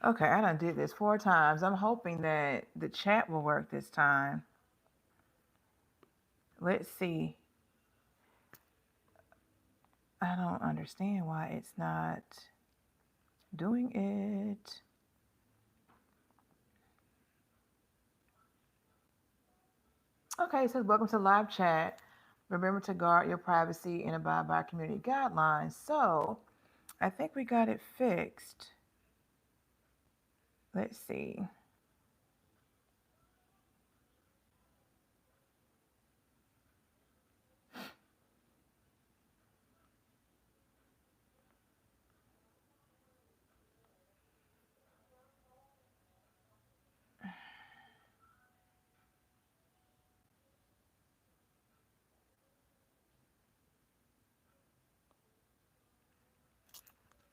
Okay, I done did this 4 times. I'm hoping that the chat will work this time. Let's see. I don't understand why it's not doing it. Okay, it says welcome to live chat. Remember to guard your privacy and abide by community guidelines. So I think we got it fixed. Let's see.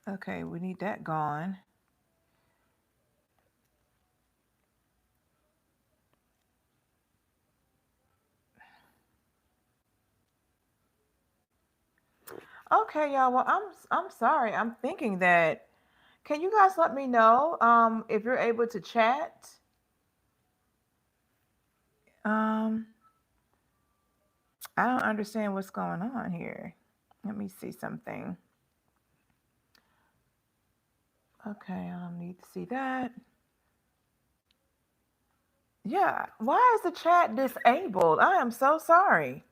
Okay, we need that gone. Okay, y'all. Well, I'm sorry. I'm thinking that. Can you guys let me know if you're able to chat? Um, I don't understand what's going on here. Let me see something. Okay, I don't need to see that. Yeah, why is the chat disabled? I am so sorry.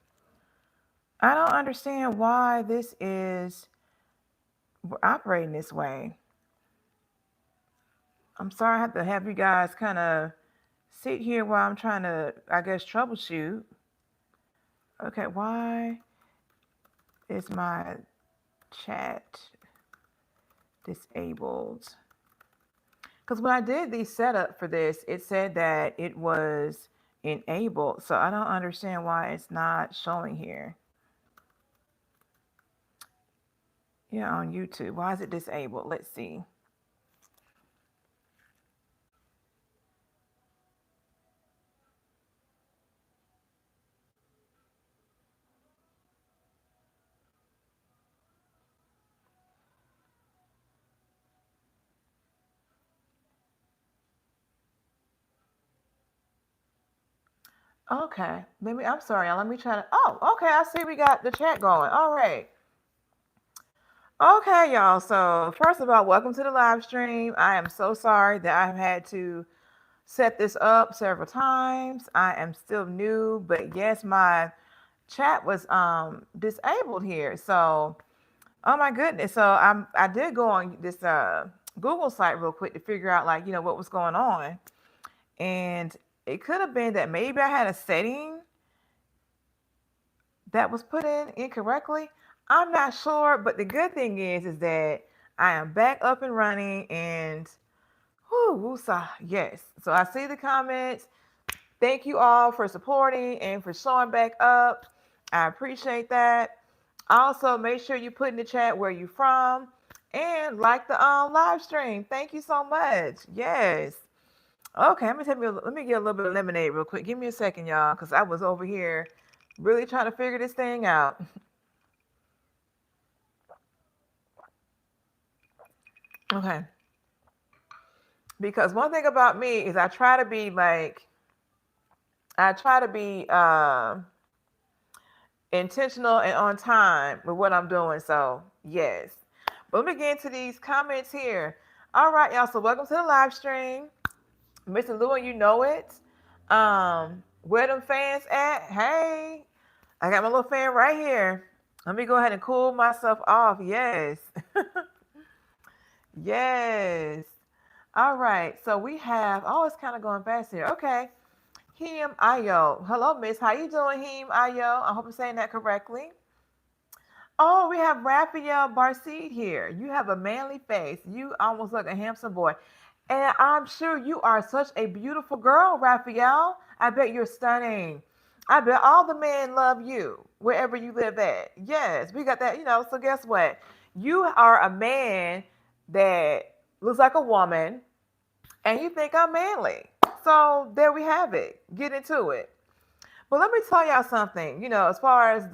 I don't understand why this is operating this way. I'm sorry I have to have you guys kind of sit here while I'm trying to, I guess, troubleshoot. Okay, why is my chat disabled? Because when I did the setup for this, it said that it was enabled. So I don't understand why it's not showing here. Yeah, on YouTube. Why is it disabled? Let's see. Okay. Maybe I'm sorry. Let me try to. Oh, okay. I see we got the chat going. All right. Okay, y'all. So, first of all, welcome to the live stream. I am so sorry that I've had to set this up several times. I am still new, but yes, my chat was disabled here. So, oh my goodness. So, I did go on this Google site real quick to figure out like, what was going on. And it could have been that maybe I had a setting that was put in incorrectly. I'm not sure, but the good thing is that I am back up and running and whoo, woosah, yes. So I see the comments. Thank you all for supporting and for showing back up. I appreciate that. Also, make sure you put in the chat where you from and like the live stream. Thank you so much. Yes. Okay, let me get a little bit of lemonade real quick. Give me a second, y'all, because I was over here really trying to figure this thing out. Okay. Because one thing about me is I try to be intentional and on time with what I'm doing. So yes. But let me get into these comments here. All right, y'all. So welcome to the live stream. Mr. Lewin, you know it. Where them fans at? Hey, I got my little fan right here. Let me go ahead and cool myself off. Yes. Yes. All right. So we have, oh, it's kind of going fast here. Okay. Him Ayo. Hello, Miss. How you doing, Him Ayo? I hope I'm saying that correctly. Oh, we have Raphael Barcid here. You have a manly face. You almost look a handsome boy. And I'm sure you are such a beautiful girl, Raphael. I bet you're stunning. I bet all the men love you wherever you live at. Yes, we got that. So guess what? You are a man that looks like a woman and you think I'm manly. So there we have it. Get into it. But let me tell y'all something. As far as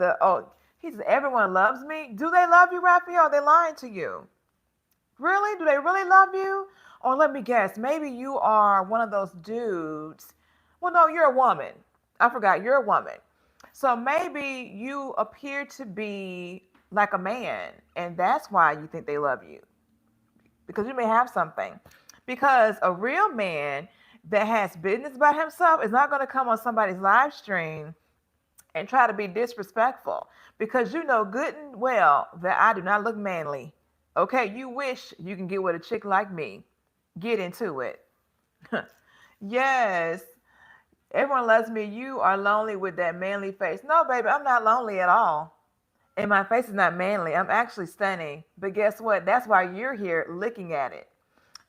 he says everyone loves me. Do they love you, Raphael? Are they lying to you? Really? Do they really love you? Or let me guess, maybe you are one of those dudes. Well, no, you're a woman. I forgot, you're a woman. So maybe you appear to be like a man, and that's why you think they love you because you may have something. Because a real man that has business about himself is not going to come on somebody's live stream and try to be disrespectful because you know good and well that I do not look manly. Okay, you wish you can get with a chick like me. Get into it. Yes, everyone loves me. You are lonely with that manly face. No, baby, I'm not lonely at all. And my face is not manly. I'm actually stunning. But guess what? That's why you're here looking at it.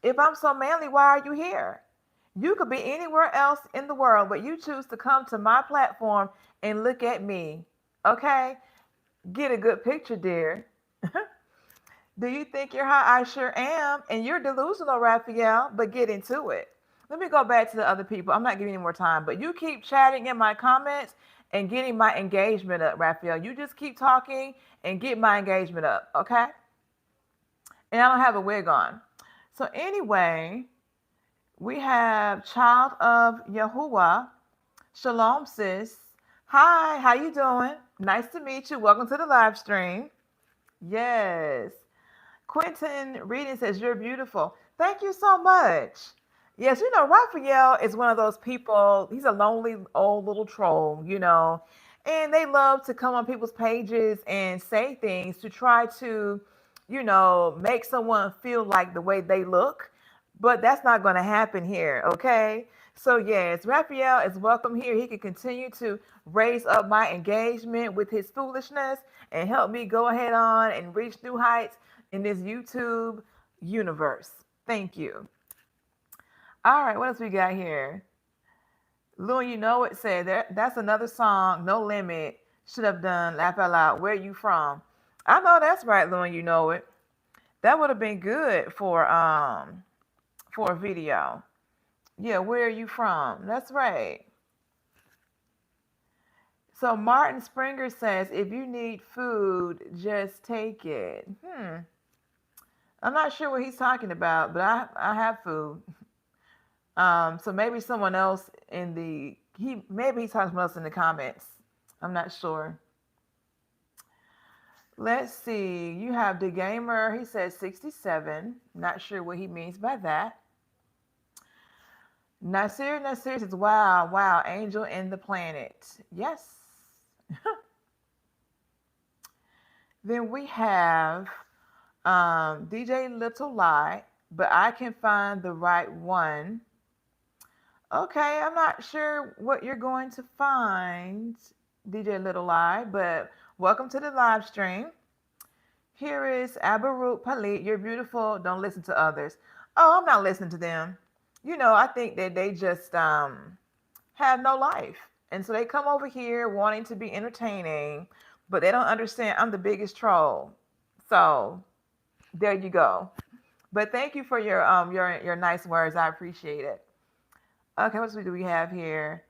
If I'm so manly, why are you here? You could be anywhere else in the world, but you choose to come to my platform and look at me. Okay? Get a good picture, dear. Do you think you're hot? I sure am. And you're delusional, Raphael, but get into it. Let me go back to the other people. I'm not giving you more time, but you keep chatting in my comments and getting my engagement up, Raphael. You just keep talking and get my engagement up, okay? And I don't have a wig on. So anyway, we have Child of Yahuwah. Shalom, sis. Hi, how you doing? Nice to meet you. Welcome to the live stream. Yes. Quentin Reading says, you're beautiful. Thank you so much. Yes, Raphael is one of those people. He's a lonely old little troll, and they love to come on people's pages and say things to try to, make someone feel like the way they look. But that's not going to happen here, okay? So, yes, Raphael is welcome here. He can continue to raise up my engagement with his foolishness and help me go ahead on and reach new heights in this YouTube universe. Thank you. All right, what else we got here? Lou, it said that's another song, No Limit, should have done Laugh Out Loud. Where you from? I know that's right, Lou, it. That would have been good for a video. Yeah, where are you from? That's right. So Martin Springer says, if you need food, just take it. I'm not sure what he's talking about, but I have food. So maybe someone else maybe he's talking to someone else in the comments. I'm not sure. Let's see. You have the gamer. He says 67. Not sure what he means by that. Nasir says, wow, angel in the planet. Yes. Then we have DJ Little Lie, but I can find the right one. Okay, I'm not sure what you're going to find, DJ Little Lie, but welcome to the live stream. Here is Abarut Palit. You're beautiful. Don't listen to others. Oh, I'm not listening to them. I think that they just have no life. And so they come over here wanting to be entertaining, but they don't understand I'm the biggest troll. So there you go. But thank you for your nice words. I appreciate it. Okay, what do we have here?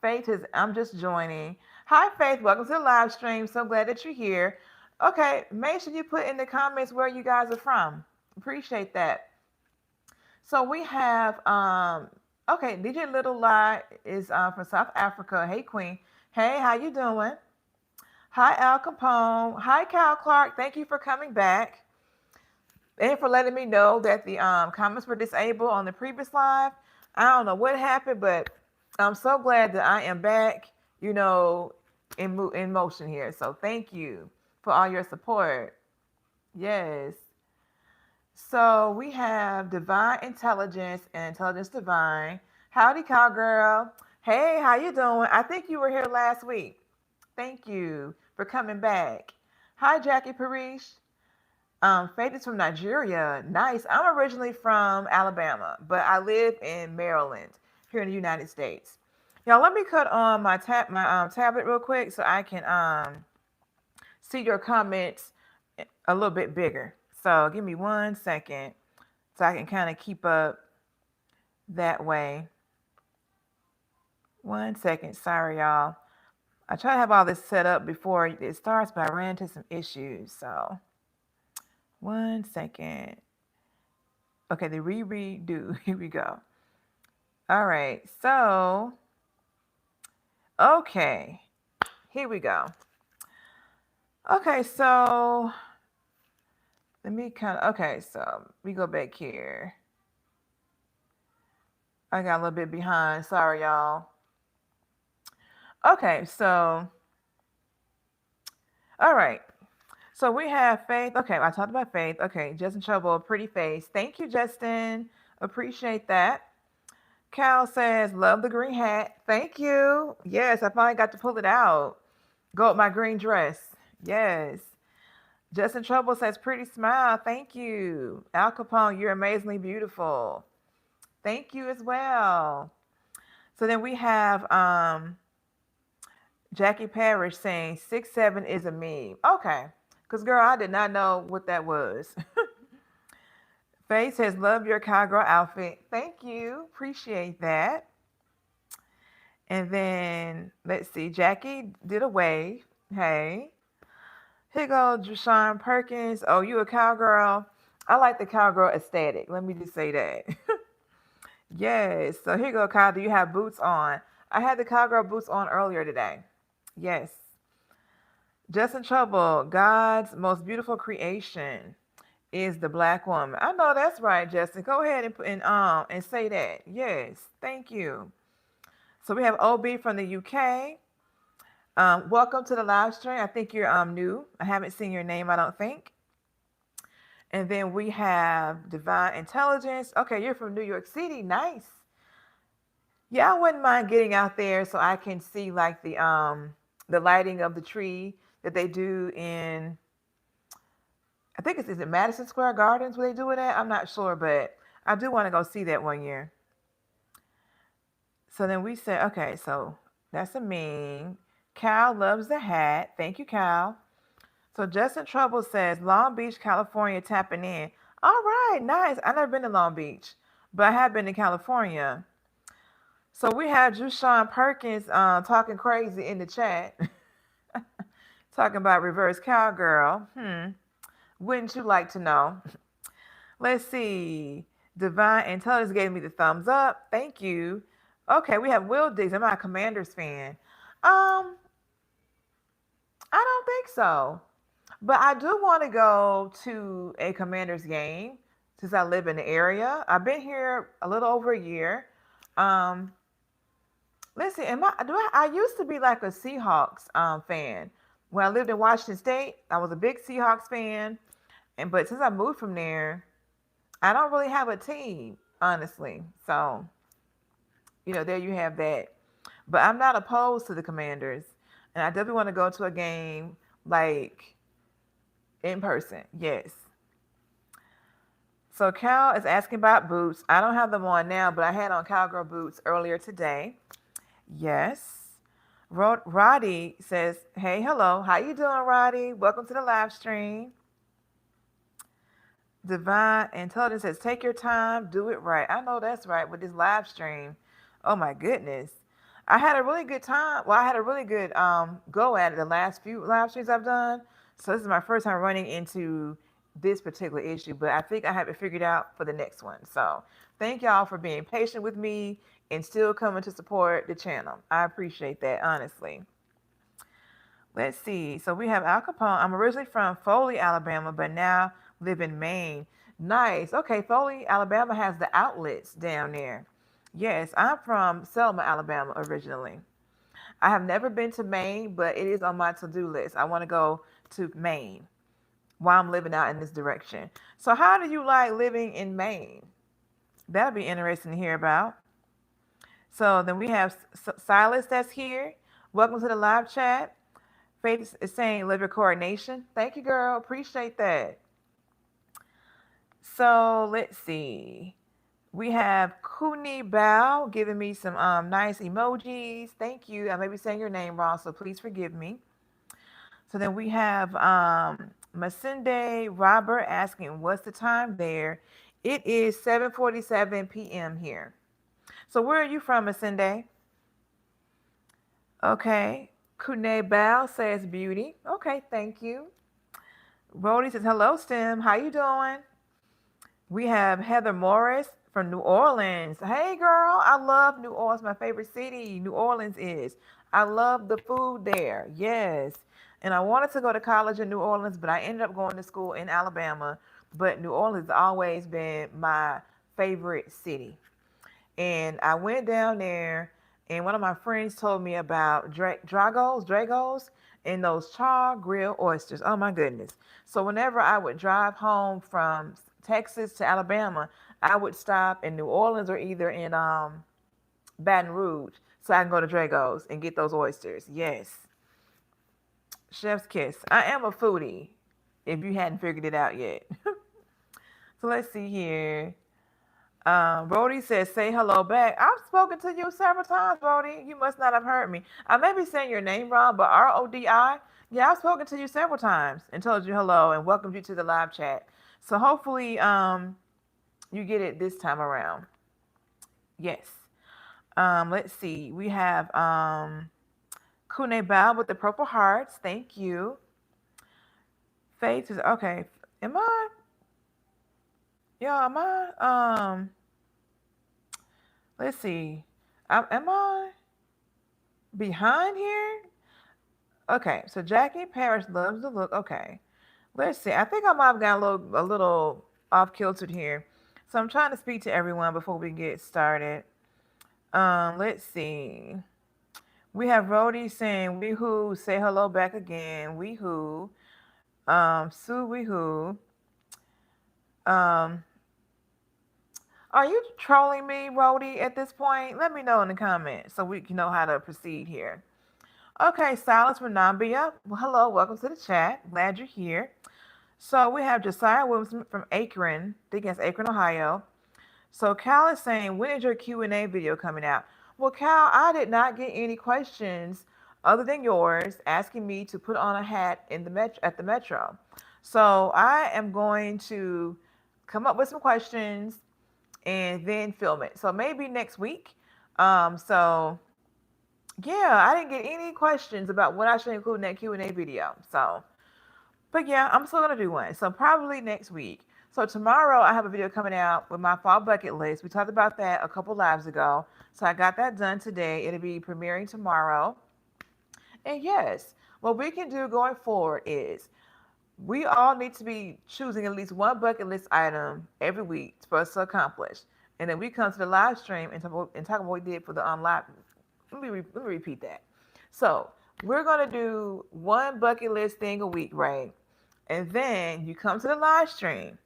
Faith is, I'm just joining. Hi, Faith. Welcome to the live stream. So glad that you're here. Okay, make sure you put in the comments where you guys are from. Appreciate that. So we have, okay, DJ Little Lie is from South Africa. Hey, Queen. Hey, how you doing? Hi, Al Capone. Hi, Cal Clark. Thank you for coming back. And for letting me know that the comments were disabled on the previous live. I don't know what happened, but I'm so glad that I am back, in motion here. So thank you for all your support. Yes. So we have Divine Intelligence and Intelligence Divine. Howdy, cowgirl. Hey, how you doing? I think you were here last week. Thank you for coming back. Hi, Jackie Parish. Faith is from Nigeria. Nice. I'm originally from Alabama, but I live in Maryland, here in the United States. Y'all, let me cut on my tablet real quick so I can see your comments a little bit bigger. So give me 1 second so I can kind of keep up that way. 1 second. Sorry, y'all. I try to have all this set up before it starts, but I ran into some issues. So 1 second. Okay, the redo. Here we go. All right. So, okay. Here we go. Okay, so let me okay, so we go back here. I got a little bit behind. Sorry, y'all. Okay, so all right. So we have Faith. Okay, I talked about Faith. Okay, Justin Trouble, pretty face. Thank you, Justin. Appreciate that. Cal says, love the green hat. Thank you. Yes, I finally got to pull it out. Go with my green dress. Yes. Justin Trouble says, pretty smile. Thank you. Al Capone, you're amazingly beautiful. Thank you as well. So then we have Jackie Parrish saying 6'7" is a meme. Okay. Because, girl, I did not know what that was. Faye says, love your cowgirl outfit. Thank you. Appreciate that. And then, let's see. Jackie did a wave. Hey. Here goes Jashawn Perkins. Oh, you a cowgirl? I like the cowgirl aesthetic. Let me just say that. Yes. So here you go, Kyle. Do you have boots on? I had the cowgirl boots on earlier today. Yes. Justin Trouble. God's most beautiful creation is the black woman. I know that's right, Justin. Go ahead and say that. Yes. Thank you. So we have OB from the UK. Welcome to the live stream. I think you're new. I haven't seen your name, I don't think. And then we have Divine Intelligence. Okay, you're from New York City. Nice. Yeah, I wouldn't mind getting out there so I can see like the lighting of the tree that they do in, I think is it Madison Square Gardens where they do it at? I'm not sure, but I do want to go see that one year. So then we said, okay, so that's a meme. Cal loves the hat. Thank you, Cal. So Justin Trouble says Long Beach, California tapping in. All right, nice. I've never been to Long Beach, but I have been to California. So we have Jushawn Perkins talking crazy in the chat, talking about reverse cowgirl. Wouldn't you like to know? Let's see. Divine Intelligence gave me the thumbs up. Thank you. Okay, we have Will Diggs. I'm not a Commanders fan. I don't think so. But I do want to go to a Commanders game since I live in the area. I've been here a little over a year. Um, let's see. I used to be like a Seahawks fan. When I lived in Washington State, I was a big Seahawks fan. But since I moved from there, I don't really have a team, honestly. So, there you have that. But I'm not opposed to the Commanders. And I definitely want to go to a game like in person. Yes. So Cal is asking about boots. I don't have them on now, but I had on cowgirl boots earlier today. Yes. Roddy says, hey, hello. How you doing, Roddy? Welcome to the live stream. Divine Intelligence says, take your time, do it right. I know that's right with this live stream. Oh my goodness. I had a really good time. Well, I had a really good go at it the last few live streams I've done. So this is my first time running into this particular issue, but I think I have it figured out for the next one. So thank y'all for being patient with me and still coming to support the channel. I appreciate that, honestly. Let's see. So we have Al Capone. I'm originally from Foley, Alabama, but now live in Maine. Nice. Okay, Foley, Alabama has the outlets down there. Yes, I'm from Selma, Alabama originally. I have never been to Maine, but it is on my to-do list. I want to go to Maine while I'm living out in this direction. So how do you like living in Maine? That'll be interesting to hear about. So then we have Silas that's here. Welcome to the live chat. Faith is saying love your coordination. Thank you, girl. Appreciate that. So let's see. We have Kuni Bao giving me some nice emojis. Thank you. I may be saying your name wrong, so please forgive me. So then we have Masinde Robert asking, what's the time there? It is 7:47 p.m. here. So where are you from, Masinde? Okay. Kune Bao says beauty. Okay, thank you. Rody says, hello, Stem. How you doing? We have Heather Morris from New Orleans. Hey, girl, I love New Orleans. My favorite city, New Orleans is. I love the food there. Yes. And I wanted to go to college in New Orleans, but I ended up going to school in Alabama. But New Orleans has always been my favorite city. And I went down there, and one of my friends told me about Dragos, and those char grill oysters. Oh my goodness! So whenever I would drive home from Texas to Alabama, I would stop in New Orleans or either in Baton Rouge, so I can go to Dragos and get those oysters. Yes, chef's kiss. I am a foodie. If you hadn't figured it out yet. So let's see here. Brody says, say hello back. I've spoken to you several times, Brody. You must not have heard me. I may be saying your name wrong, but Rodi, yeah, I've spoken to you several times and told you hello and welcomed you to the live chat. So hopefully you get it this time around. Yes. Let's see. We have Kune Bao with the purple hearts. Thank you. Faith is okay. Am I? Yeah, am I? Let's see. Am I behind here? Okay, so Jackie Parrish loves the look. Okay, let's see. I think I might have gotten a little off kiltered here. So I'm trying to speak to everyone before we get started. Let's see. We have Rody saying "Weehoo," say hello back again. Weehoo. Sue Weehoo. Um, are you trolling me, Rody? At this point, let me know in the comments so we can know how to proceed here. Okay, Silas Renambia. Well, hello, welcome to the chat. Glad you're here. So we have Josiah Williams from Akron. I think it's Akron, Ohio. So Cal is saying, when is your Q&A video coming out? Well, Cal, I did not get any questions other than yours asking me to put on a hat in the at the Metro. So I am going to come up with some questions and then film it. So maybe next week. So yeah, I didn't get any questions about what I should include in that Q&A video. So, but yeah, I'm still gonna do one. So probably next week. So tomorrow I have a video coming out with my fall bucket list. We talked about that a couple lives ago. So I got that done today. It'll be premiering tomorrow. And yes, what we can do going forward is we all need to be choosing at least one bucket list item every week for us to accomplish. And then we come to the live stream and talk about what we did for the live. Let me repeat that. So we're gonna do one bucket list thing a week, right? And then you come to the live stream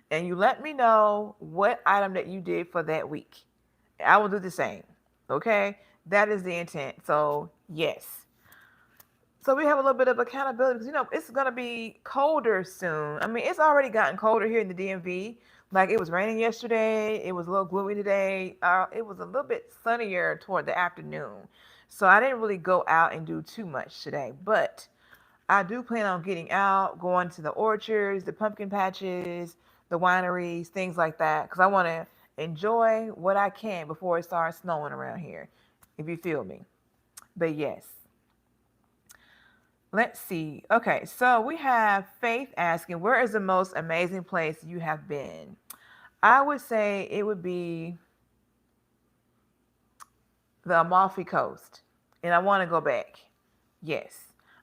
and you let me know what item that you did for that week. I will do the same. Okay? That is the intent. So yes. So we have a little bit of accountability because it's gonna be colder soon. I mean, it's already gotten colder here in the DMV. Like it was raining yesterday. It was a little gloomy today. It was a little bit sunnier toward the afternoon. So I didn't really go out and do too much today. But I do plan on getting out, going to the orchards, the pumpkin patches, the wineries, things like that. Because I want to enjoy what I can before it starts snowing around here, if you feel me. But yes. Let's see. Okay, so we have Faith asking, where is the most amazing place you have been? I would say it would be the Amalfi Coast, and I want to go back. Yes.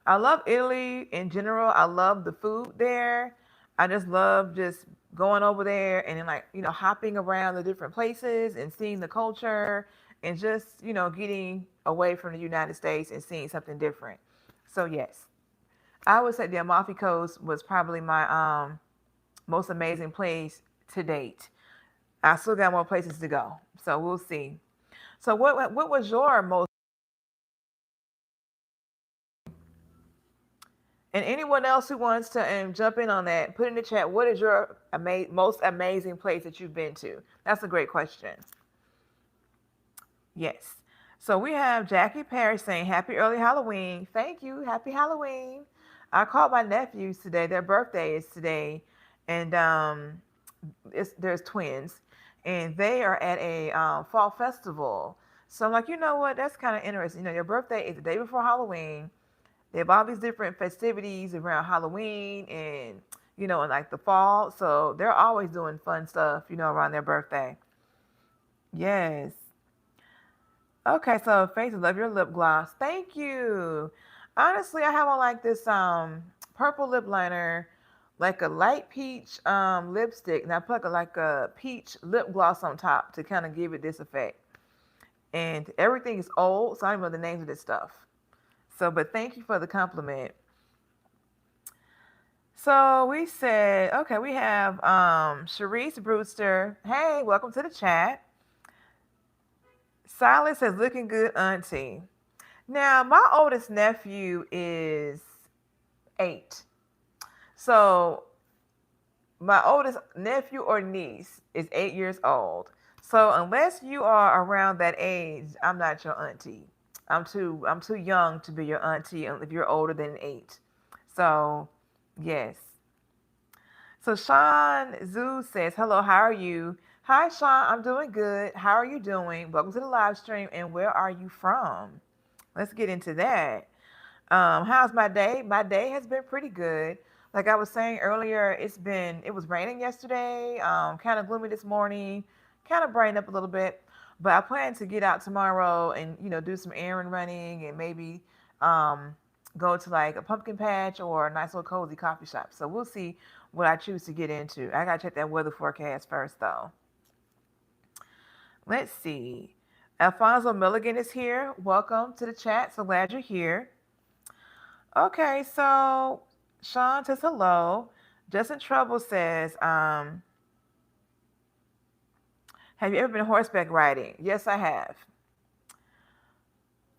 I love Italy in general. I love the food there. I just love just going over there and then hopping around the different places and seeing the culture and just, getting away from the United States and seeing something different. So yes. I would say the Amalfi Coast was probably my most amazing place to date. I still got more places to go, so we'll see. So what was your most, and anyone else who wants to jump in on that, put in the chat, what is your most amazing place that you've been to? That's a great question. Yes. So we have Jackie Parrish saying, happy early Halloween. Thank you. Happy Halloween. I called my nephews today. Their birthday is today. And there's twins. And they are at a fall festival. So I'm like, you know what? That's kind of interesting. Your birthday is the day before Halloween. They have all these different festivities around Halloween and in like the fall. So they're always doing fun stuff, around their birthday. Yes. Okay, so Faith, love your lip gloss. Thank you. Honestly, I have on like this purple lip liner, like a light peach lipstick, and I put like a peach lip gloss on top to kind of give it this effect. And everything is old, so I don't know the names of this stuff. So, but thank you for the compliment. So we said, okay, we have Sharice Brewster. Hey, welcome to the chat. Silas says, looking good, auntie. Now, my oldest nephew is 8. So my oldest nephew or niece is 8 years old. So unless you are around that age, I'm not your auntie. I'm too young to be your auntie if you're older than 8. So yes. So Sean Zoo says, hello, how are you? Hi Sean, I'm doing good. How are you doing? Welcome to the live stream, and where are you from? Let's get into that. How's my day? My day has been pretty good. Like I was saying earlier, it was raining yesterday, kind of gloomy this morning, kind of brightened up a little bit. But I plan to get out tomorrow and do some errand running and maybe um, go to like a pumpkin patch or a nice little cozy coffee shop. So we'll see what I choose to get into. I gotta check that weather forecast first though. Let's see. Alfonso Milligan is here. Welcome to the chat. So glad you're here. Okay, so Sean says hello. Justin Trouble says, have you ever been horseback riding? Yes, I have.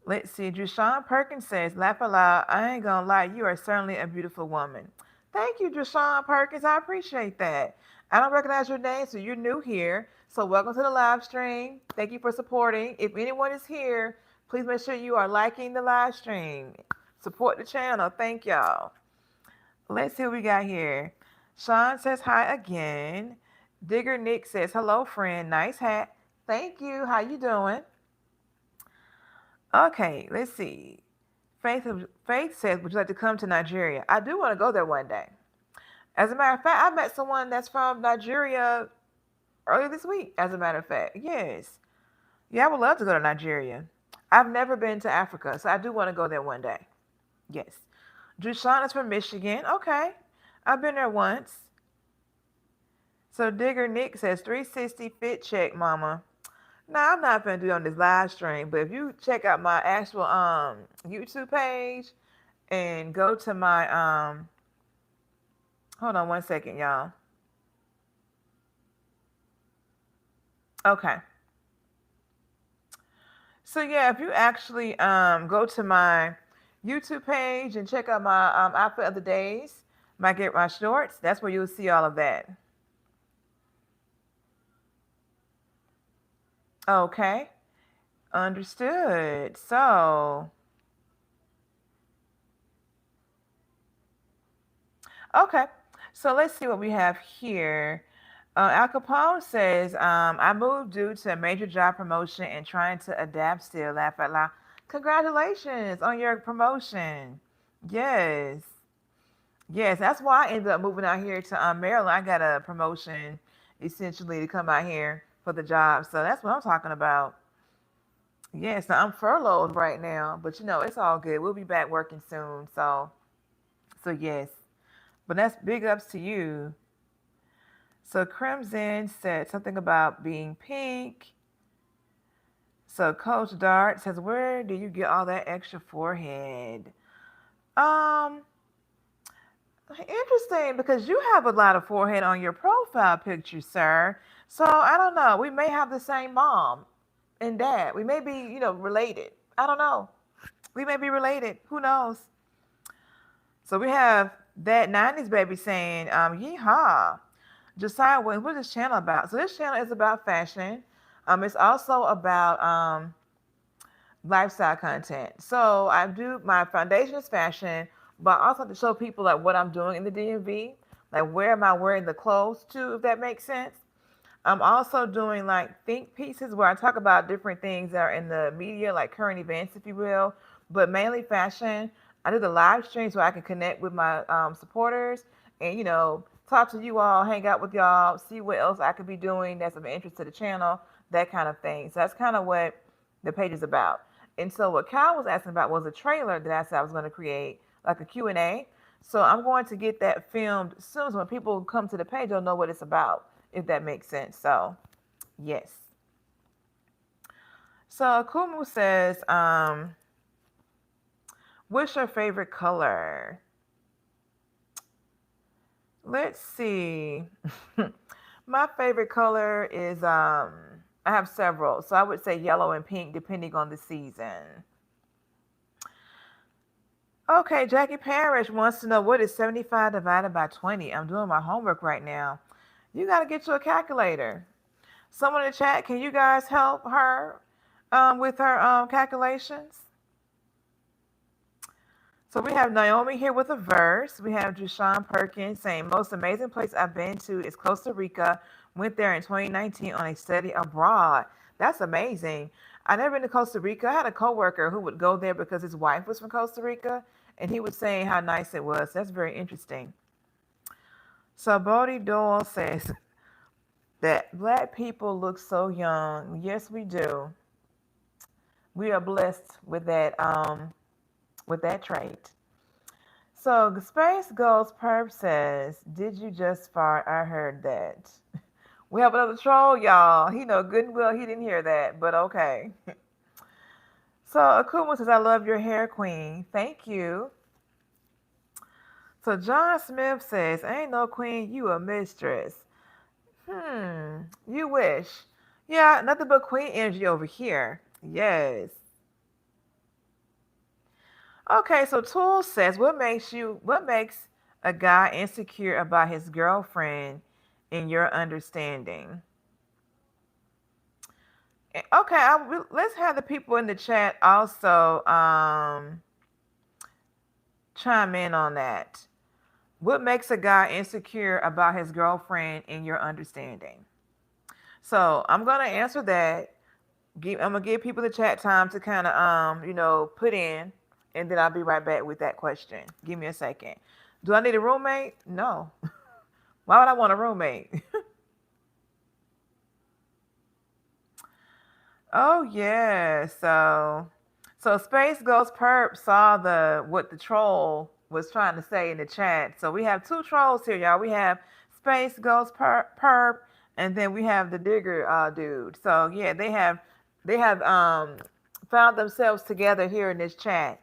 Let's see. Drushan Perkins says, laugh aloud. I ain't gonna lie, you are certainly a beautiful woman. Thank you, Drushan Perkins. I appreciate that. I don't recognize your name, so you're new here. So welcome to the live stream. Thank you for supporting. If anyone is here, please make sure you are liking the live stream. Support the channel. Thank y'all. Let's see what we got here. Sean says hi again. Digger Nick says, hello, friend. Nice hat. Thank you. How you doing? Okay, let's see. Faith says, would you like to come to Nigeria? I do want to go there one day. As a matter of fact, I met someone that's from Nigeria earlier this week, as a matter of fact. Yes. Yeah, I would love to go to Nigeria. I've never been to Africa, so I do want to go there one day. Yes. Drushan is from Michigan. Okay. I've been there once. So Digger Nick says 360 fit check, mama. Now I'm not gonna do it on this live stream, but if you check out my actual YouTube page and go to my hold on one second, y'all. Okay. So yeah, if you actually go to my YouTube page and check out my outfit of the days, my shorts, that's where you'll see all of that. Okay. Understood. So, okay. So let's see what we have here. Al Capone says, I moved due to a major job promotion and trying to adapt still. Laugh out loud. Congratulations on your promotion. Yes. Yes, that's why I ended up moving out here to Maryland. I got a promotion essentially to come out here for the job. So that's what I'm talking about. Yes, I'm furloughed right now, but it's all good. We'll be back working soon. So yes. But that's big ups to you. So Crimson said something about being pink. So Coach Dart says, where do you get all that extra forehead? Interesting, because you have a lot of forehead on your profile picture, sir. So I don't know. We may have the same mom and dad. We may be, related. I don't know. We may be related. Who knows? So we have that 90s baby saying, yeehaw. Josiah, what is this channel about? So this channel is about fashion. It's also about lifestyle content. So my foundation is fashion, but I also have to show people like what I'm doing in the DMV, like where am I wearing the clothes to, if that makes sense. I'm also doing like think pieces where I talk about different things that are in the media, like current events, if you will, but mainly fashion. I do the live streams where I can connect with my supporters, and talk to you all, hang out with y'all, see what else I could be doing that's of interest to the channel, that kind of thing. So that's kind of what the page is about. And so what Kyle was asking about was a trailer that I said I was going to create, like a Q&A. So I'm going to get that filmed soon, so when people come to the page, they'll know what it's about, if that makes sense. So, yes. So Kumu says, what's your favorite color? Let's see. My favorite color is I have several. So I would say yellow and pink depending on the season. Okay, Jackie Parrish wants to know what is 75 divided by 20. I'm doing my homework right now. You got to get you a calculator. Someone in the chat, can you guys help her with her calculations? So we have Naomi here with a verse. We have Jushan Perkins saying, most amazing place I've been to is Costa Rica. Went there in 2019 on a study abroad. That's amazing. I never been to Costa Rica. I had a coworker who would go there because his wife was from Costa Rica, and he was saying how nice it was. That's very interesting. So Bodie Doyle says that Black people look so young. Yes, we do. We are blessed with that trait. So Space Ghost Perp says, did you just fart? I heard that. We have another troll, y'all. He know good and well he didn't hear that, but okay. So Akuma says, I love your hair, queen. Thank you. So John Smith says, ain't no queen, you a mistress. You wish. Yeah, nothing but queen energy over here. Yes. Okay, so Tool says, what makes a guy insecure about his girlfriend in your understanding? Okay, let's have the people in the chat also chime in on that. What makes a guy insecure about his girlfriend in your understanding? So I'm gonna answer that. I'm gonna give people the chat time to kind of put in, and then I'll be right back with that question. Give me a second. Do I need a roommate? No. Why would I want a roommate? Oh yeah. So Space Ghost Perp saw what the troll was trying to say in the chat. So we have two trolls here, y'all. We have Space Ghost Perp, and then we have the Digger dude. So yeah, they have found themselves together here in this chat,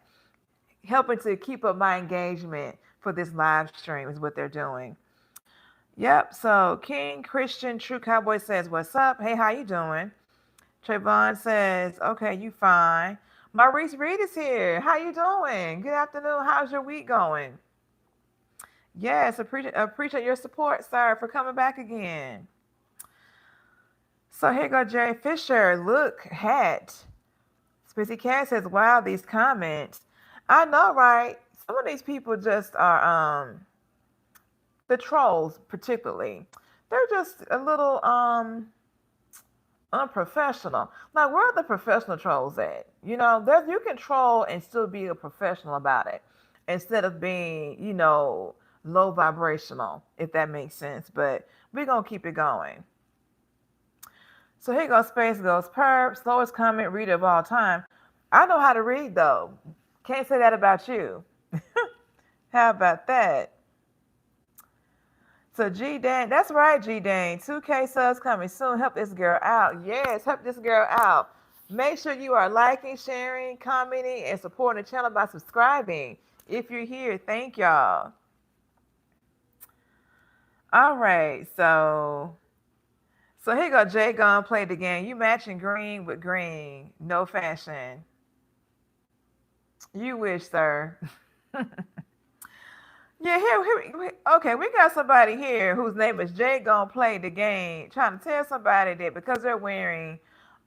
helping to keep up my engagement for this live stream is what they're doing. Yep. So King Christian True Cowboy says, "What's up? Hey, how you doing?" Trayvon says, "Okay, you fine." Maurice Reed is here. How you doing? Good afternoon. How's your week going? Yes, appreciate your support, sir, for coming back again. So here go Jerry Fisher. Look, hat. Spizzy Cat says, "Wow, these comments." I know, right? Some of these people just are the trolls, particularly. They're just a little unprofessional. Like, where are the professional trolls at? You can troll and still be a professional about it, instead of being, low vibrational, if that makes sense. But we're gonna keep it going. So here goes Space Goes Perp, slowest comment reader of all time. I know how to read though. Can't say that about you. How about that? So G Dane, that's right, G Dane. 2K subs coming soon. Help this girl out. Yes, help this girl out. Make sure you are liking, sharing, commenting, and supporting the channel by subscribing. If you're here, thank y'all. All right, so here you go. Jay Gunn played the game. You matching green with green. No fashion. You wish, sir. Yeah, okay, we got somebody here whose name is Jay Gonna Play the Game, trying to tell somebody that because they're wearing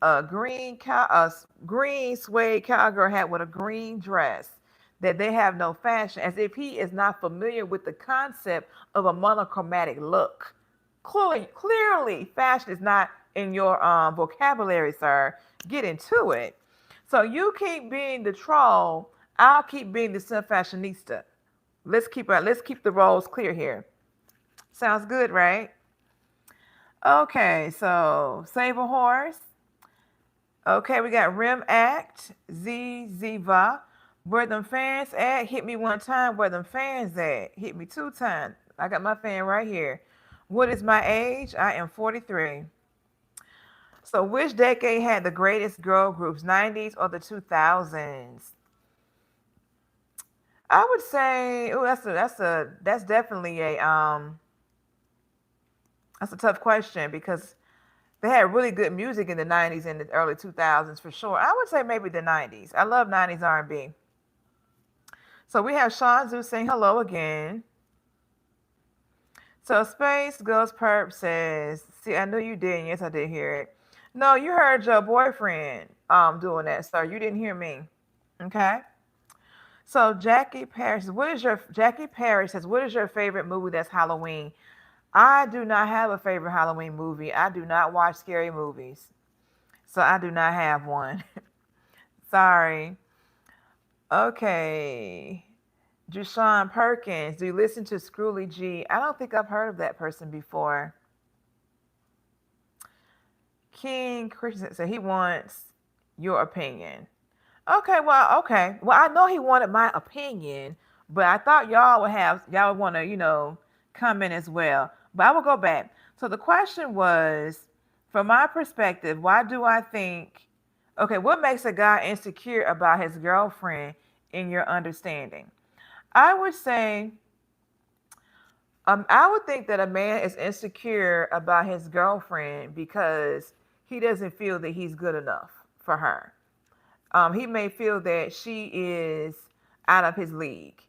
a green suede cowgirl hat with a green dress, that they have no fashion, as if he is not familiar with the concept of a monochromatic look. Clearly, fashion is not in your vocabulary, sir. Get into it. So you keep being the troll, I'll keep being the fashionista. Let's keep the roles clear here. Sounds good, right? Okay, so Save a Horse. Okay, we got Rim Act, Z Ziva. Where them fans at? Hit me one time. Where them fans at? Hit me two times. I got my fan right here. What is my age? I am 43. So which decade had the greatest girl groups, 90s or the 2000s? I would say, oh, that's definitely that's a tough question because they had really good music in the 90s and the early 2000s for sure. I would say maybe the 90s. I love 90s R&B. So we have Sean Zoo saying hello again. So Space Ghost Perp says, see, I knew you did. Yes, I did hear it. No, you heard your boyfriend doing that, sir. You didn't hear me. Okay. So Jackie Parrish says, what is your favorite movie that's Halloween? I do not have a favorite Halloween movie. I do not watch scary movies. So I do not have one. Sorry. Okay. Jushawn Perkins, do you listen to Scrooly G? I don't think I've heard of that person before. King Christian said he wants your opinion. Okay. Well, I know he wanted my opinion, but I thought y'all would want to, comment as well. But I will go back. So the question was, from my perspective, why do I think, okay, what makes a guy insecure about his girlfriend in your understanding? I would say, I would think that a man is insecure about his girlfriend because he doesn't feel that he's good enough for her. He may feel that she is out of his league.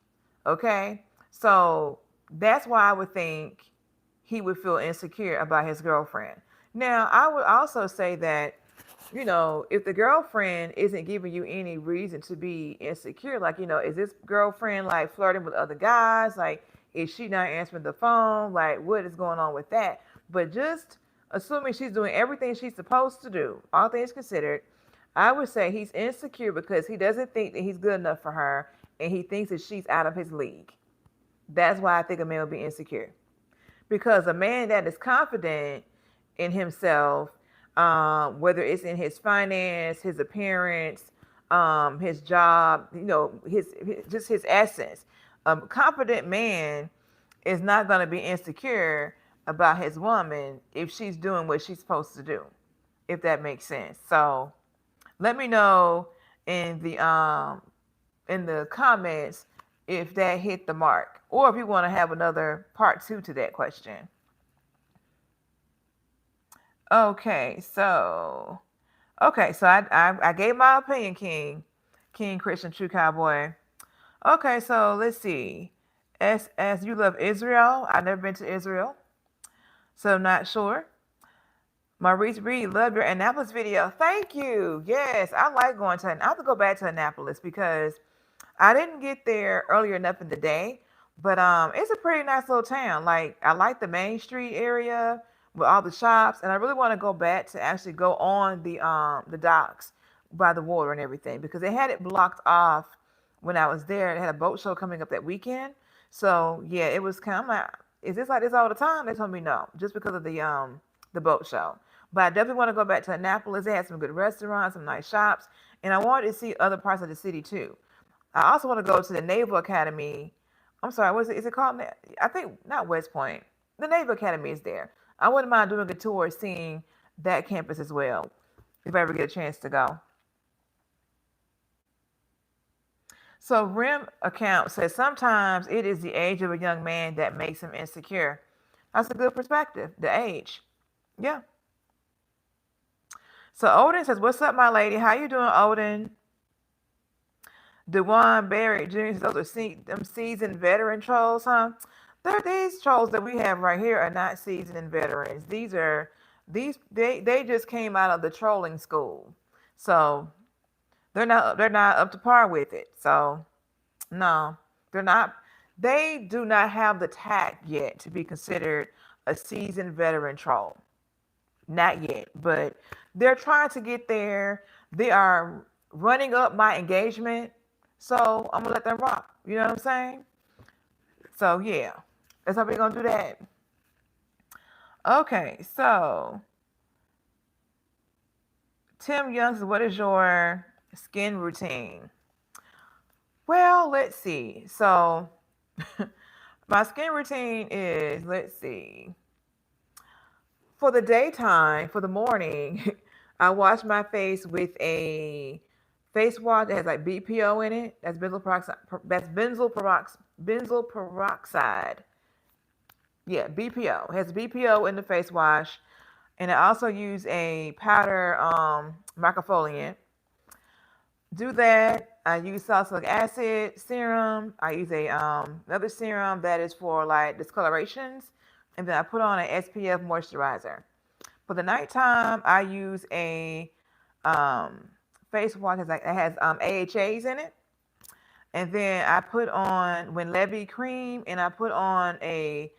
Okay? So that's why I would think he would feel insecure about his girlfriend. Now, I would also say that, if the girlfriend isn't giving you any reason to be insecure, like, is this girlfriend like flirting with other guys? Like, is she not answering the phone? Like, what is going on with that? But just assuming she's doing everything she's supposed to do, all things considered, I would say he's insecure because he doesn't think that he's good enough for her and he thinks that she's out of his league. That's why I think a man will be insecure. Because a man that is confident in himself, whether it's in his finance, his appearance, his job, just his essence, a confident man is not going to be insecure about his woman if she's doing what she's supposed to do, if that makes sense. So let me know in the comments if that hit the mark, or if you want to have another part two to that question. Okay, so I gave my opinion, King Christian True Cowboy. Okay, so let's see. As you love Israel, I've never been to Israel, so I'm not sure. Maurice Reed, love your Annapolis video. Thank you. Yes, I like going to. I have to go back to Annapolis because I didn't get there earlier enough in the day. But it's a pretty nice little town. Like, I like the Main Street area with all the shops, and I really want to go back to actually go on the docks by the water and everything because they had it blocked off when I was there. They had a boat show coming up that weekend. So yeah, it was kind of like, is this like this all the time? They told me no, just because of the boat show. But I definitely want to go back to Annapolis. They had some good restaurants, some nice shops, and I wanted to see other parts of the city too. I also want to go to the Naval Academy. I'm sorry, what is it? Is it called? I think not West Point. The Naval Academy is there. I wouldn't mind doing a tour, seeing that campus as well, if I ever get a chance to go. So Rim account says sometimes it is the age of a young man that makes him insecure. That's a good perspective. The age, yeah. So Odin says, "What's up, my lady? How you doing, Odin?" Dewan Barrett Jr. says, "Those are them seasoned veteran trolls, huh?" These trolls that we have right here are not seasoned veterans. They just came out of the trolling school, so they're not up to par with it. So no, they're not. They do not have the tact yet to be considered a seasoned veteran troll. Not yet, but they're trying to get there. They are running up my engagement, so I'm gonna let them rock. You know what I'm saying? So yeah, that's how we're gonna do that. Okay, so Tim Young says, what is your skin routine? Well, let's see. So my skin routine is, let's see. For the daytime, for the morning, I wash my face with a face wash that has like BPO in it. That's benzoyl peroxide. That's benzoyl peroxide. Yeah, BPO. It has BPO in the face wash. And I also use a powder microfoliant. Do that. I use salicylic acid serum. I use a another serum that is for like discolorations. And then I put on an SPF moisturizer. For the nighttime, I use a um, face wash that has AHAs in it. And then I put on Levy cream, and I put on a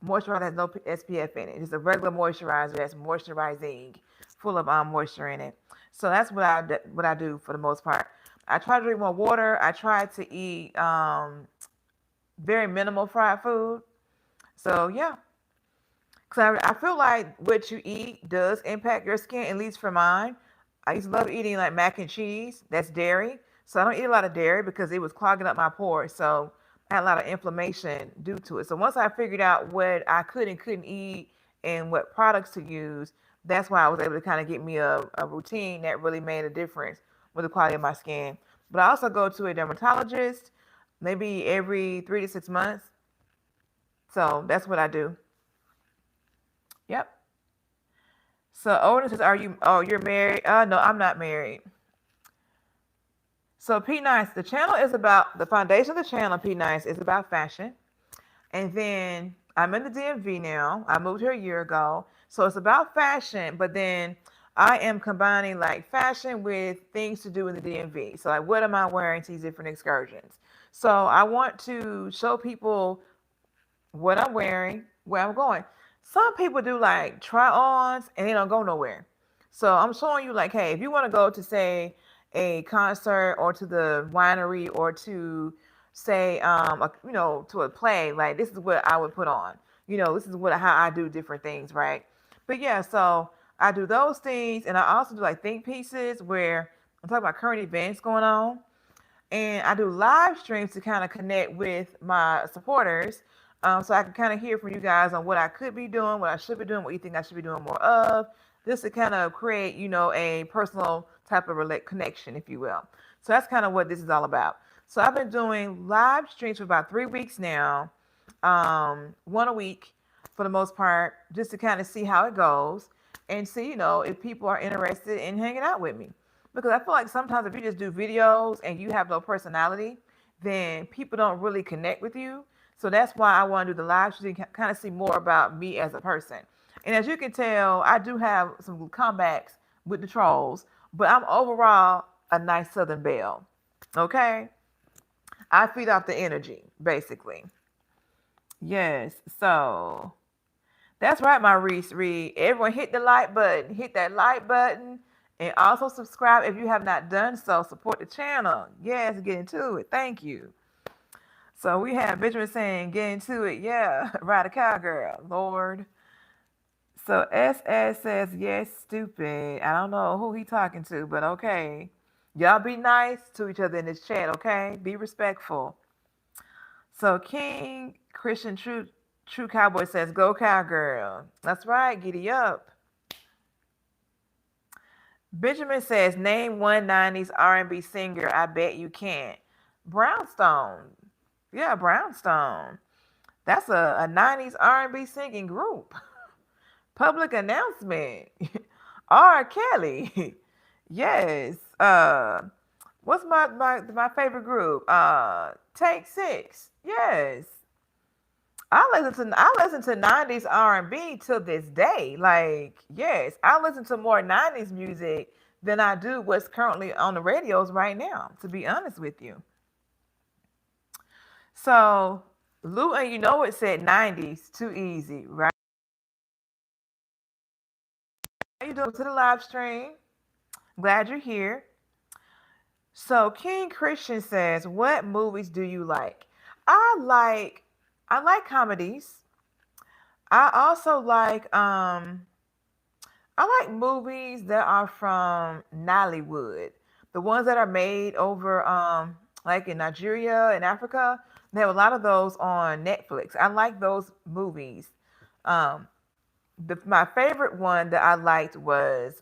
moisturizer that has no SPF in it. It's a regular moisturizer that's moisturizing, full of moisture in it. So that's what I do for the most part. I try to drink more water. I try to eat very minimal fried food. So yeah, because I feel like what you eat does impact your skin, at least for mine. I used to love eating like mac and cheese. That's dairy. So I don't eat a lot of dairy because it was clogging up my pores. So I had a lot of inflammation due to it. So once I figured out what I could and couldn't eat and what products to use, that's why I was able to kind of get me a routine that really made a difference with the quality of my skin. But I also go to a dermatologist maybe every 3 to 6 months. So that's what I do. Yep. So Odin says, "Are you? Oh, you're married? No, I'm not married." So P Nice, the foundation of the channel. P Nice is about fashion, and then I'm in the DMV now. I moved here a year ago, so it's about fashion. But then I am combining like fashion with things to do in the DMV. So like, what am I wearing to these different excursions? So I want to show people what I'm wearing, where I'm going. Some people do like try-ons and they don't go nowhere. So I'm showing you like, hey, if you want to go to say a concert or to the winery or to say to a play, like this is what I would put on. This is what how I do different things, right? But yeah, so I do those things and I also do like think pieces where I'm talking about current events going on, and I do live streams to kind of connect with my supporters, so I can kind of hear from you guys on what I could be doing, what I should be doing, what you think I should be doing more of, just to kind of create, a personal type of connection, if you will. So that's kind of what this is all about. So I've been doing live streams for about 3 weeks now, one a week for the most part, just to kind of see how it goes and see, if people are interested in hanging out with me. Because I feel like sometimes if you just do videos and you have no personality, then people don't really connect with you. So that's why I want to do the live stream, kind of see more about me as a person. And as you can tell, I do have some comebacks with the trolls, but I'm overall a nice Southern belle. Okay? I feed off the energy, basically. Yes. So that's right, my Reese Reed. Everyone hit the like button. Hit that like button. And also subscribe if you have not done so. Support the channel. Yes, get into it. Thank you. So we have Benjamin saying, get into it. Yeah, ride a cowgirl. Lord. So SS says, yes, stupid. I don't know who he talking to, but okay. Y'all be nice to each other in this chat, okay? Be respectful. So King Christian True Cowboy says, go cowgirl. That's right, giddy up. Benjamin says, name one 90s R&B singer. I bet you can't. Brownstone. Yeah, Brownstone. That's a 90s R&B singing group. Public announcement. R. Kelly. Yes. What's my favorite group? Take Six. Yes. I listen to 90s R&B to this day. Like, yes, I listen to more 90s music than I do what's currently on the radios right now, to be honest with you. So, Lou, and it said 90s too easy, right? How you doing to the live stream? Glad you're here. So, King Christian says, what movies do you like? I like comedies. I also I like movies that are from Nollywood. The ones that are made over like in Nigeria and Africa. They have a lot of those on Netflix. I like those movies. Um my favorite one that I liked was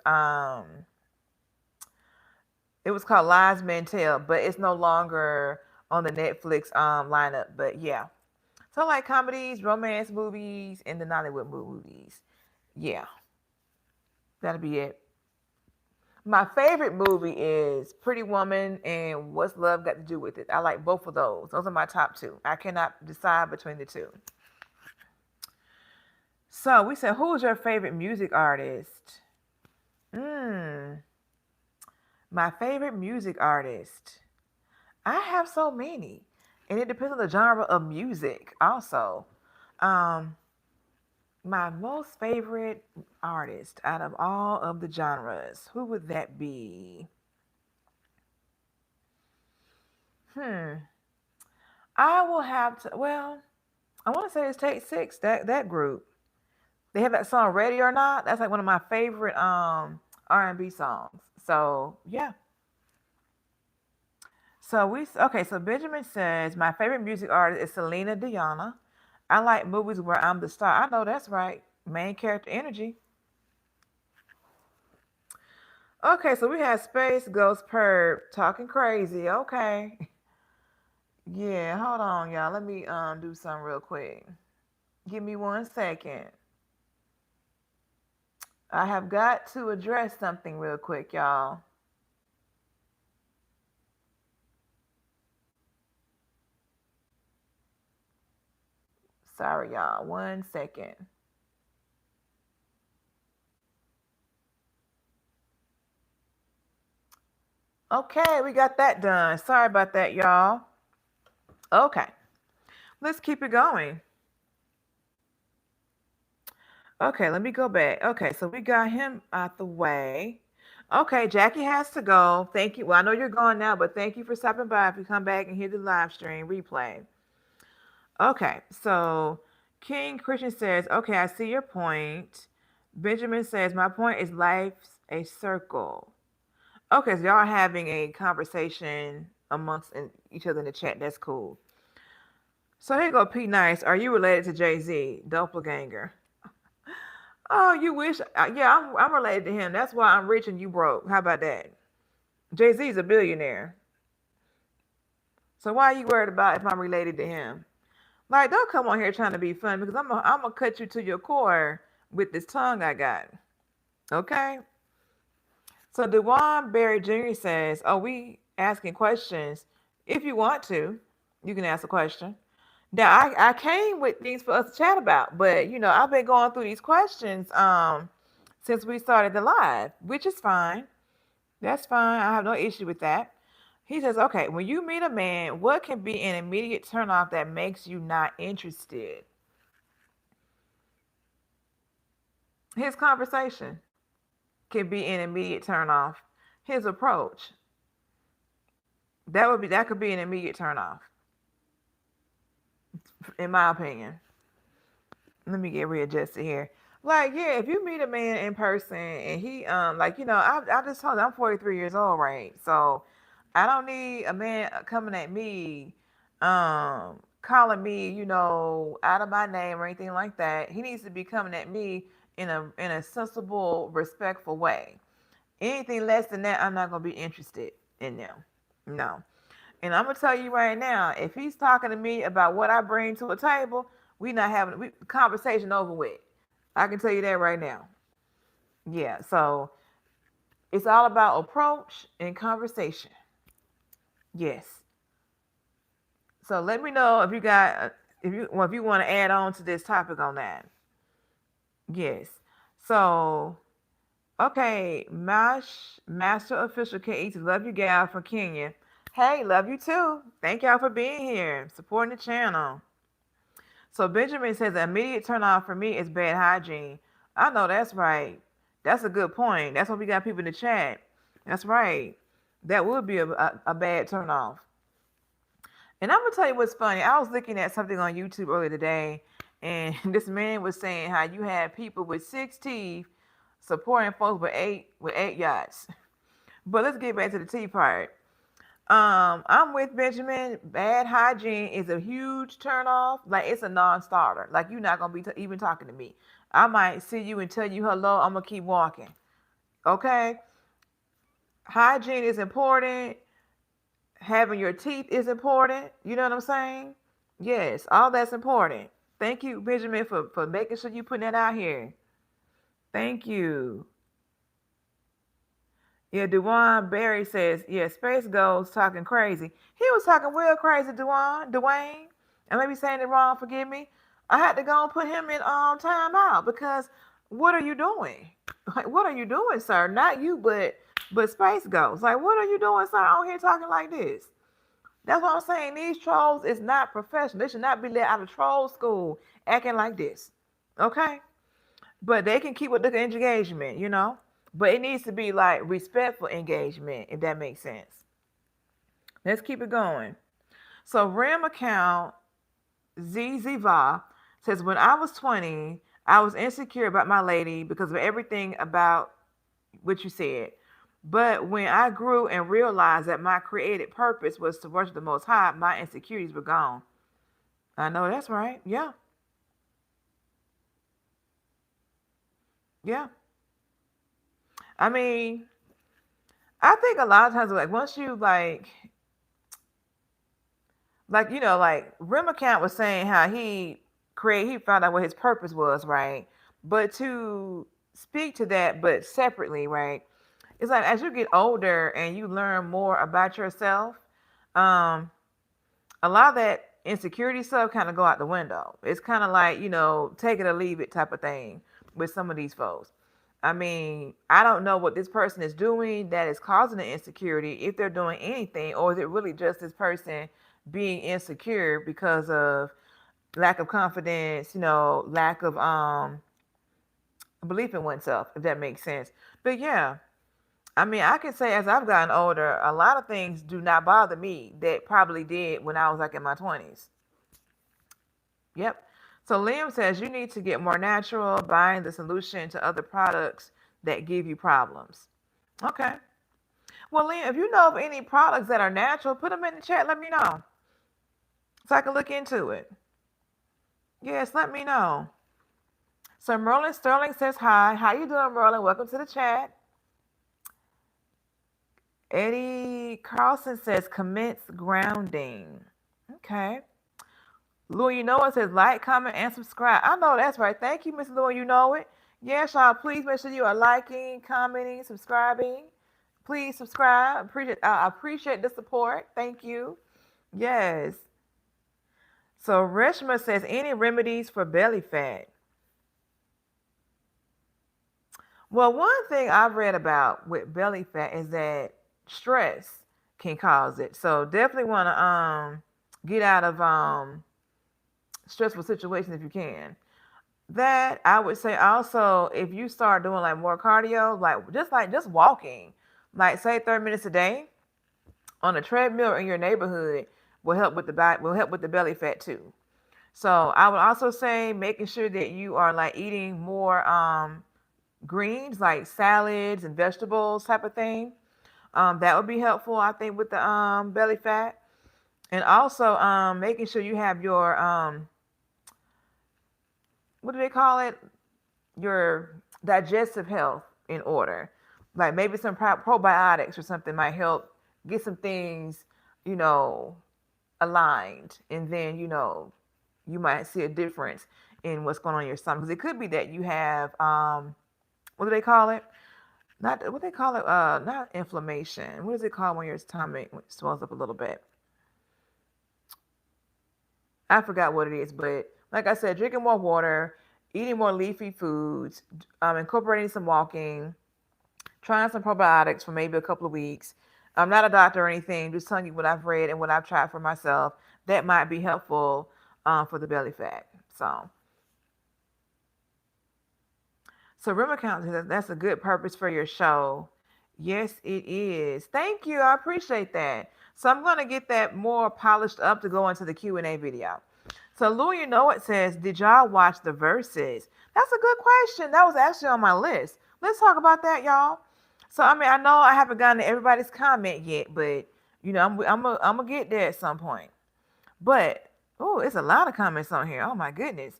it was called Lies Men Tell, but it's no longer on the Netflix lineup. But yeah. So I like comedies, romance movies, and the Nollywood movies. Yeah, that'll be it. My favorite movie is Pretty Woman and What's Love Got to Do with It. I like both of those. Those are my top two. I cannot decide between the two. So we said, who's your favorite music artist? Hmm, my favorite music artist. I have so many, and it depends on the genre of music. Also, um, my most favorite artist out of all of the genres, who would that be? Hmm. I will have to. Well, I want to say it's Take Six. That group. They have that song "Ready or Not." That's like one of my favorite R&B songs. So yeah. Okay. So Benjamin says my favorite music artist is Selena Diona. I like movies where I'm the star. I know that's right. Main character energy. Okay, so we have Space Ghost Perp talking crazy. Okay. Yeah, hold on, y'all. Let me do something real quick. Give me 1 second. I have got to address something real quick, y'all. Sorry, y'all. 1 second. Okay, we got that done. Sorry about that, y'all. Okay, let's keep it going. Okay, let me go back. Okay, so we got him out the way. Okay, Jackie has to go. Thank you. Well, I know you're gone now, but thank you for stopping by. If you come back and hear the live stream replay. Okay, so King Christian says, okay, I see your point. Benjamin says, my point is life's a circle. Okay, so y'all are having a conversation amongst each other in the chat. That's cool. So here you go, P Nice. Are you related to Jay Z, doppelganger? Oh, you wish? Yeah, I'm related to him. That's why I'm rich and you broke. How about that? Jay Z's a billionaire. So why are you worried about if I'm related to him? Like, don't come on here trying to be fun because I'm gonna cut you to your core with this tongue I got. Okay. So Dewan Barry Jr. says, "Are we asking questions? If you want to, you can ask a question." Now I came with things for us to chat about, but I've been going through these questions since we started the live, which is fine. That's fine. I have no issue with that. He says, okay, when you meet a man, what can be an immediate turnoff that makes you not interested? His conversation can be an immediate turnoff. His approach, that could be an immediate turnoff, in my opinion. Let me get readjusted here. Like, yeah, if you meet a man in person and he I just told you I'm 43 years old, right? So I don't need a man coming at me, calling me, out of my name or anything like that. He needs to be coming at me in a sensible, respectful way. Anything less than that, I'm not gonna be interested in them. No. And I'm gonna tell you right now, if he's talking to me about what I bring to a table, we not having conversation over with. I can tell you that right now. Yeah. So it's all about approach and conversation. Yes. So let me know if you got if you want to add on to this topic on that. Yes. So okay, Master Official K love you gal from Kenya. Hey, love you too. Thank y'all for being here, supporting the channel. So Benjamin says the immediate turn off for me is bad hygiene. I know that's right. That's a good point. That's why we got people in the chat. That's right. That would be a bad turn off. And I'm gonna tell you what's funny. I was looking at something on YouTube earlier today, And this man was saying how you had people with 6 teeth supporting folks with eight yachts. But let's get back to the tea part. I'm with Benjamin. Bad hygiene is a huge turnoff. Like it's a non-starter. Like you're not gonna be even talking to me. I might see you and tell you hello. I'm gonna keep walking. Okay. Hygiene is important. Having your teeth is important. You know what I'm saying? Yes, all that's important. Thank you, Benjamin, for making sure you putting that out here. Thank you. Yeah, Dewan Barry says, yeah, Space Ghost talking crazy. He was talking real crazy, Dwayne. I may be saying it wrong, forgive me. I had to go and put him in time out because what are you doing? Like what are you doing, sir? Not you, but Space Ghost. Like what are you doing, sir, on here talking like this? That's what I'm saying. These trolls is not professional. They should not be let out of troll school acting like this. Okay? But they can keep with the engagement, you know? But it needs to be like respectful engagement, if that makes sense. Let's keep it going. So Rim account ZZVA says when I was 20, I was insecure about my lady because of everything about what you said. But when I grew and realized that my created purpose was to worship the Most High, my insecurities were gone. I know that's right. Yeah. Yeah. I mean, I think a lot of times, like, once you, like Rim account was saying how he found out what his purpose was, right? But to speak to that, but separately, right? It's like as you get older and you learn more about yourself, um, a lot of that insecurity stuff kind of go out the window. It's kind of like, take it or leave it type of thing with some of these folks. I mean, I don't know what this person is doing that is causing the insecurity, if they're doing anything, or is it really just this person being insecure because of lack of confidence, lack of belief in oneself, if that makes sense. But yeah, I mean, I can say as I've gotten older, a lot of things do not bother me that probably did when I was like in my 20s. Yep. So Liam says you need to get more natural, buying the solution to other products that give you problems. Okay. Well, Liam, if you know of any products that are natural, put them in the chat. Let me know so I can look into it. Yes, let me know. So Merlin Sterling says hi. How you doing, Merlin? Welcome to the chat. Eddie Carlson says commence grounding. Okay. Lou, you know it says like, comment, and subscribe. I know that's right. Thank you, Miss Lou. You know it. Yes, y'all. Please make sure you are liking, commenting, subscribing. Please subscribe. I appreciate the support. Thank you. Yes. So Reshma says any remedies for belly fat. Well, one thing I've read about with belly fat is that stress can cause it. So definitely want to get out of stressful situations if you can. That I would say also if you start doing like more cardio, like just walking, like say 30 minutes a day on a treadmill in your neighborhood will help with the belly fat too. So I would also say making sure that you are like eating more greens like salads and vegetables type of thing. That would be helpful, I think, with the belly fat. And also making sure you have your what do they call it? Your digestive health in order. Like maybe some probiotics or something might help get some things, you know, aligned. And then, you might see a difference in what's going on in your stomach. Because it could be that you have, what do they call it? Not what they call it, not inflammation. What is it called when your stomach swells up a little bit? I forgot what it is, but like I said, drinking more water, eating more leafy foods, incorporating some walking, trying some probiotics for maybe a couple of weeks. I'm not a doctor or anything, just telling you what I've read and what I've tried for myself. That might be helpful for the belly fat. So Rim account says that's a good purpose for your show. Yes, it is. Thank you. I appreciate that. So I'm going to get that more polished up to go into the Q&A video. So Lou, you know it says, did y'all watch the verses? That's a good question. That was actually on my list. Let's talk about that, y'all. So I mean, I know I haven't gotten to everybody's comment yet, but I'm gonna get there at some point. But oh, it's a lot of comments on here. Oh my goodness.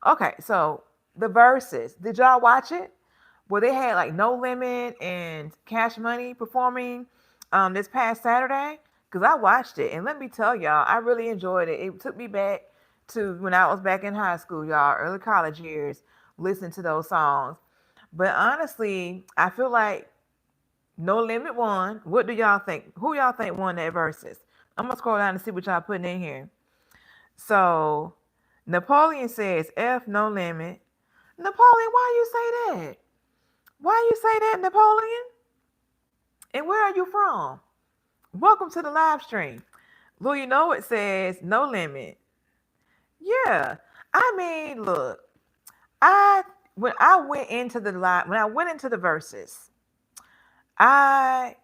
Okay, so the verses. Did y'all watch it? Where they had like No Limit and Cash Money performing this past Saturday? Because I watched it and let me tell y'all, I really enjoyed it. It took me back to when I was back in high school, y'all, early college years, listening to those songs. But honestly, I feel like No Limit won. What do y'all think? Who y'all think won that versus? I'm gonna scroll down and see what y'all putting in here. So Napoleon says F No Limit. Napoleon, why you say that? Why you say that, Napoleon? And where are you from? Welcome to the live stream. Lou, you know it says No Limit. Yeah. I mean, look, I when I went into the live when I went into the verses, I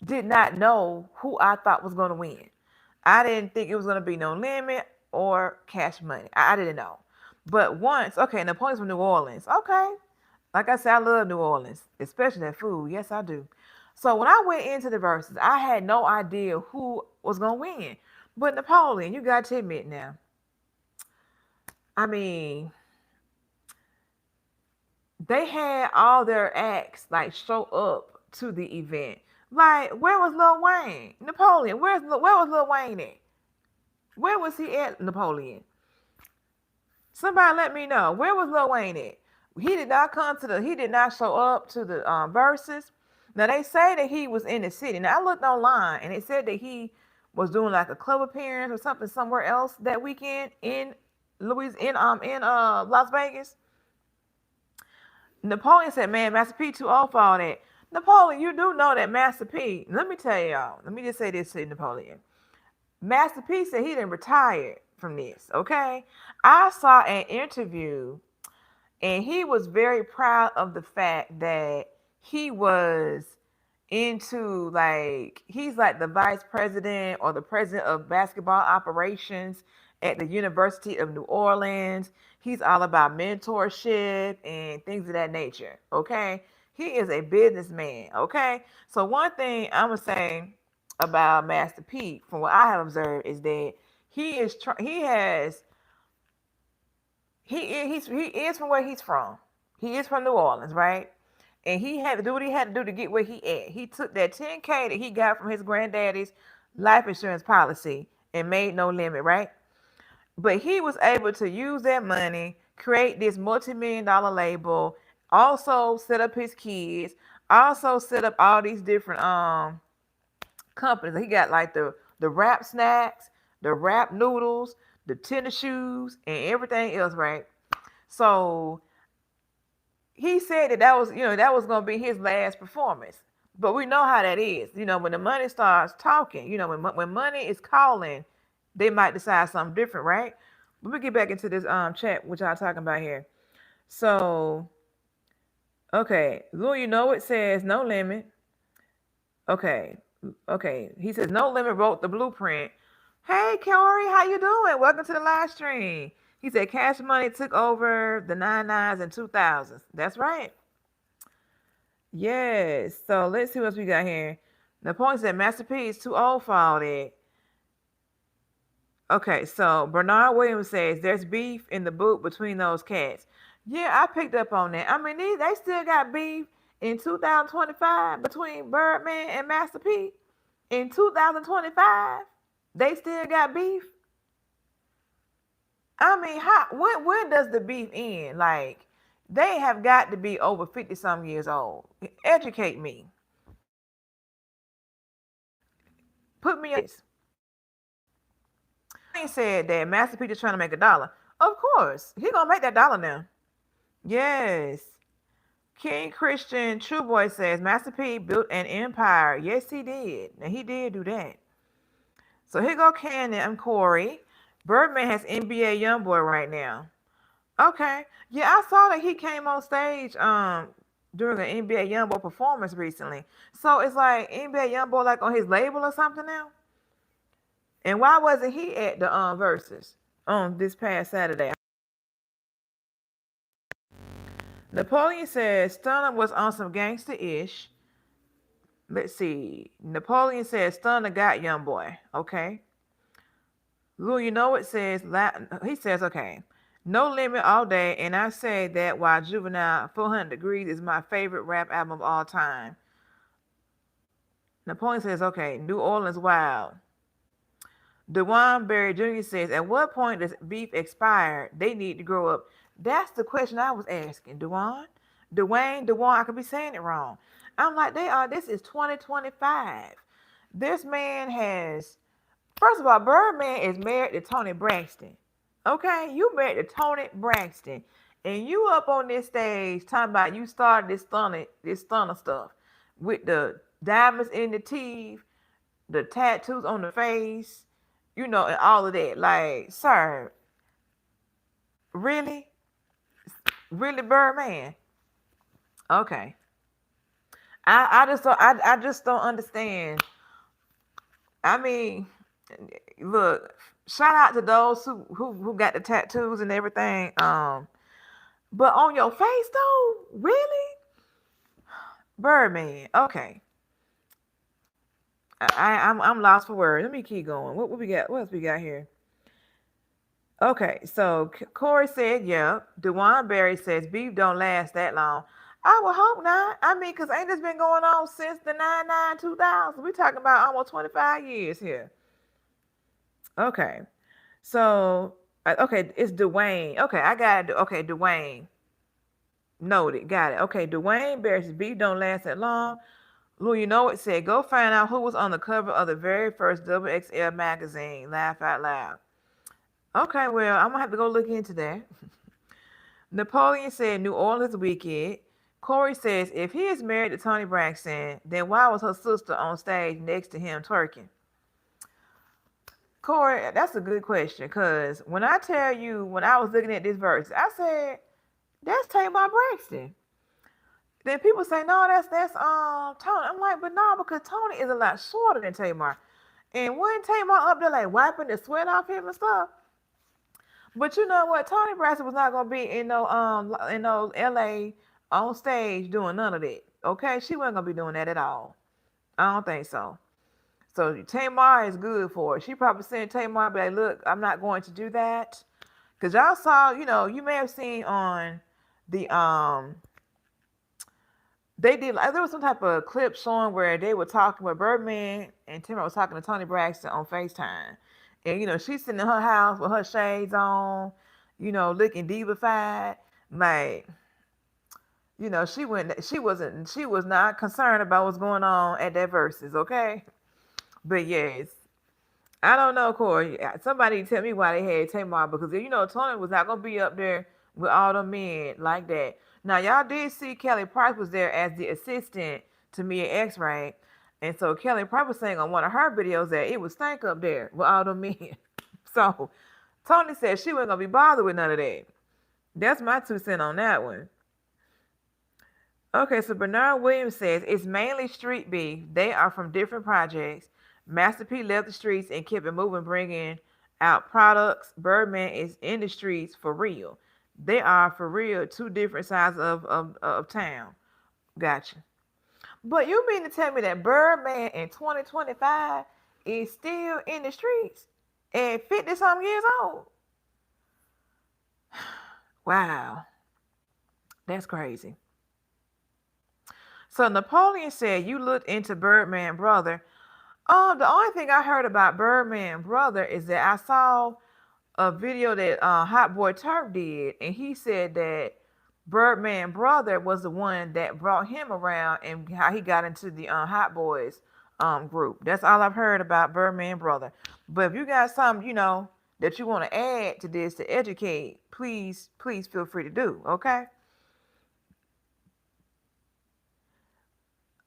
did not know who I thought was gonna win. I didn't think it was gonna be No Limit or Cash Money. I didn't know. But once, okay, Napoleon's from New Orleans. Okay. Like I said, I love New Orleans, especially that food. Yes, I do. So when I went into the verses, I had no idea who was gonna win. But Napoleon, you got to admit now. I mean, they had all their acts like show up to the event. Like, where was Lil Wayne? Napoleon, where was Lil Wayne at? Where was he at, Napoleon? Somebody let me know. Where was Lil Wayne at? He did not show up to the verses. Now they say that he was in the city. Now I looked online and it said that he was doing like a club appearance or something somewhere else that weekend in Las Vegas. Napoleon said, man, Master P too old for all that. Napoleon, you do know that Master P, let me tell y'all, let me just say this to you, Napoleon. Master P said he didn't retire from this, okay? I saw an interview and he was very proud of the fact that he was into like he's like the vice president or the president of basketball operations at the University of New Orleans. He's all about mentorship and things of that nature. Okay. He is a businessman. Okay. So one thing I'm gonna say about Master P, from what I have observed, is that he is from where he's from. He is from New Orleans, right? And he had to do what he had to do to get where he at. He took that 10K that he got from his granddaddy's life insurance policy and made No Limit, right? But he was able to use that money, create this multi-million-dollar label, also set up his kids, also set up all these different companies. He got like the wrap snacks, the wrap noodles, the tennis shoes, and everything else, right? So he said that was going to be his last performance. But we know how that is. When the money starts talking, when money is calling, they might decide something different, right? Let me get back into this chat, which y'all talking about here. So, okay, Lou, it says No Limit. Okay, he says No Limit wrote the blueprint. Hey, Corey, how you doing? Welcome to the live stream. He said Cash Money took over the 99s and 2000s. That's right. Yes. So let's see what we got here. Napoleon said Master P is too old for all that. Okay, so Bernard Williams says there's beef in the boot between those cats. Yeah, I picked up on that. I mean, they still got beef in 2025 between Birdman and Master P. In 2025, they still got beef. I mean, when does the beef end? Like, they have got to be over 50 some years old. Educate me. Put me on this. He said that Master P just trying to make $1. Of course, he gonna make that dollar now. Yes. King Christian True Boy says Master P built an empire. Yes, he did. And he did do that. So here go Cannon and Corey. Birdman has NBA Youngboy right now. Okay. Yeah, I saw that he came on stage during an NBA Youngboy performance recently. So it's like NBA Youngboy like on his label or something now? And why wasn't he at the verses? on this past Saturday. Napoleon says Stunner was on some gangster-ish. Let's see. Napoleon says Stunner got young boy. Okay. Lou, you know it says, he says, okay. No Limit all day, and I say that while Juvenile 400 Degrees is my favorite rap album of all time. Napoleon says, okay. New Orleans Wild. Dewan Barry Jr. says, at what point does beef expire? They need to grow up. That's the question I was asking. Dewan, I could be saying it wrong. I'm like, this is 2025. This man has, first of all, Birdman is married to Toni Braxton. Okay, you married to Toni Braxton. And you up on this stage talking about you started this stunner stuff with the diamonds in the teeth, the tattoos on the face, and all of that. Like, sir, really? Really, Birdman? Okay. I just don't understand. I mean, look, shout out to those who got the tattoos and everything. But on your face though, really? Birdman. Okay. I'm lost for words. Let me keep going. What we got? What else we got here? Okay, so Corey said, yeah. Dewan Barry says beef don't last that long. I would hope not. I mean, because ain't this been going on since the 2000? We talking about almost 25 years here. Okay. So, okay, it's Dwayne. Okay, I got it. Okay, Dwayne. Noted. Got it. Okay, Dwayne Barry says beef don't last that long. Lou, you know it said, go find out who was on the cover of the very first XXL magazine. Laugh out loud. Okay, well, I'm going to have to go look into that. Napoleon said New Orleans Wicked. Corey says, if he is married to Toni Braxton, then why was her sister on stage next to him twerking? Corey, that's a good question, because when I tell you, when I was looking at this verse, I said, that's Tamar Braxton. Then people say, no, that's Toni. I'm like, but no, because Toni is a lot shorter than Tamar. And wasn't Tamar up there like wiping the sweat off him and stuff? But you know what? Toni Braxton was not gonna be in no LA on stage doing none of that. Okay, she wasn't gonna be doing that at all. I don't think so. So Tamar is good for it. She probably sent Tamar, be like, look, I'm not going to do that. Cause y'all saw, you may have seen on the they did like there was some type of clip showing where they were talking with Birdman and Tamar was talking to Toni Braxton on FaceTime. And she's sitting in her house with her shades on, looking divified. Like, she was not concerned about what's going on at that verses, okay? But yes. I don't know, Corey. Somebody tell me why they had Tamar, because Toni was not gonna be up there with all the men like that. Now y'all did see Kelly Price was there as the assistant to Mia X, right? And so Kelly Price was saying on one of her videos that it was stank up there with all the men. So Toni said she wasn't gonna be bothered with none of that. That's my 2 cents on that one. Okay, so Bernard Williams says it's mainly street beef. They are from different projects. Master P left the streets and kept it moving, bringing out products. Birdman is in the streets for real. They are for real 2 different sides of town. Gotcha. But you mean to tell me that Birdman in 2025 is still in the streets at 50-something years old? Wow. That's crazy. So Napoleon said you looked into Birdman brother. The only thing I heard about Birdman brother is that I saw a video that Hot Boy Turk did, and he said that Birdman brother was the one that brought him around and how he got into the Hot Boys group. That's all I've heard about Birdman brother. But if you got something that you want to add to this to educate, please feel free to do. Okay.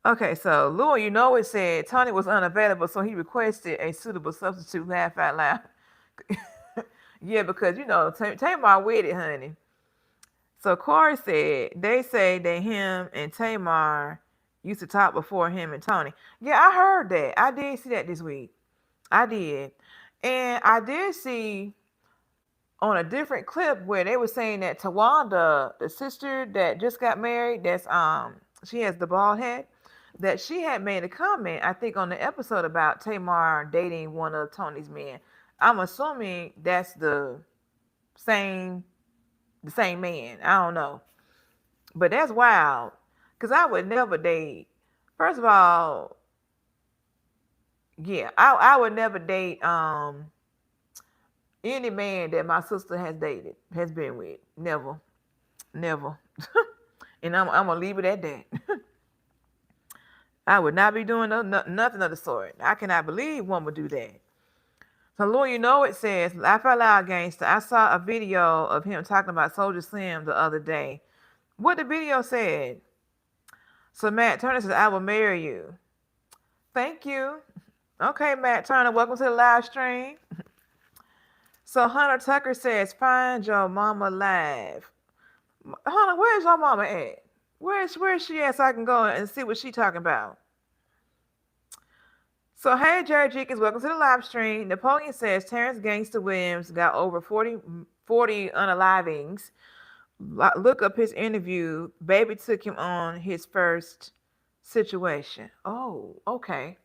Okay, so Lou, it said Toni was unavailable, so he requested a suitable substitute. Laugh out loud. Yeah, because Tamar with it, honey. So Corey said they say that him and Tamar used to talk before him and Toni. Yeah, I heard that. I did see that this week. I did. And I did see on a different clip where they were saying that Tawanda, the sister that just got married, that's she has the bald head, that she had made a comment, I think, on the episode about Tamar dating one of Tony's men. I'm assuming that's same the same man. I don't know. But that's wild. Cause I would never date. First of all, yeah, I would never date any man that my sister has dated, has been with. Never. Never. And I'm gonna leave it at that. I would not be doing nothing of the sort. I cannot believe one would do that. So, Lord, you know it says, I fell out gangster. I saw a video of him talking about Soldier Slim the other day. What the video said? So Matt Turner says, I will marry you. Thank you. Okay, Matt Turner, welcome to the live stream. So Hunter Tucker says, find your mama live. Hunter, where's your mama at? Where's she at so I can go and see what she talking about? So, hey, Jerry Jenkins, welcome to the live stream. Napoleon says Terrence Gangster Williams got over 40 unalivings. Look up his interview. Baby took him on his first situation. Oh, okay.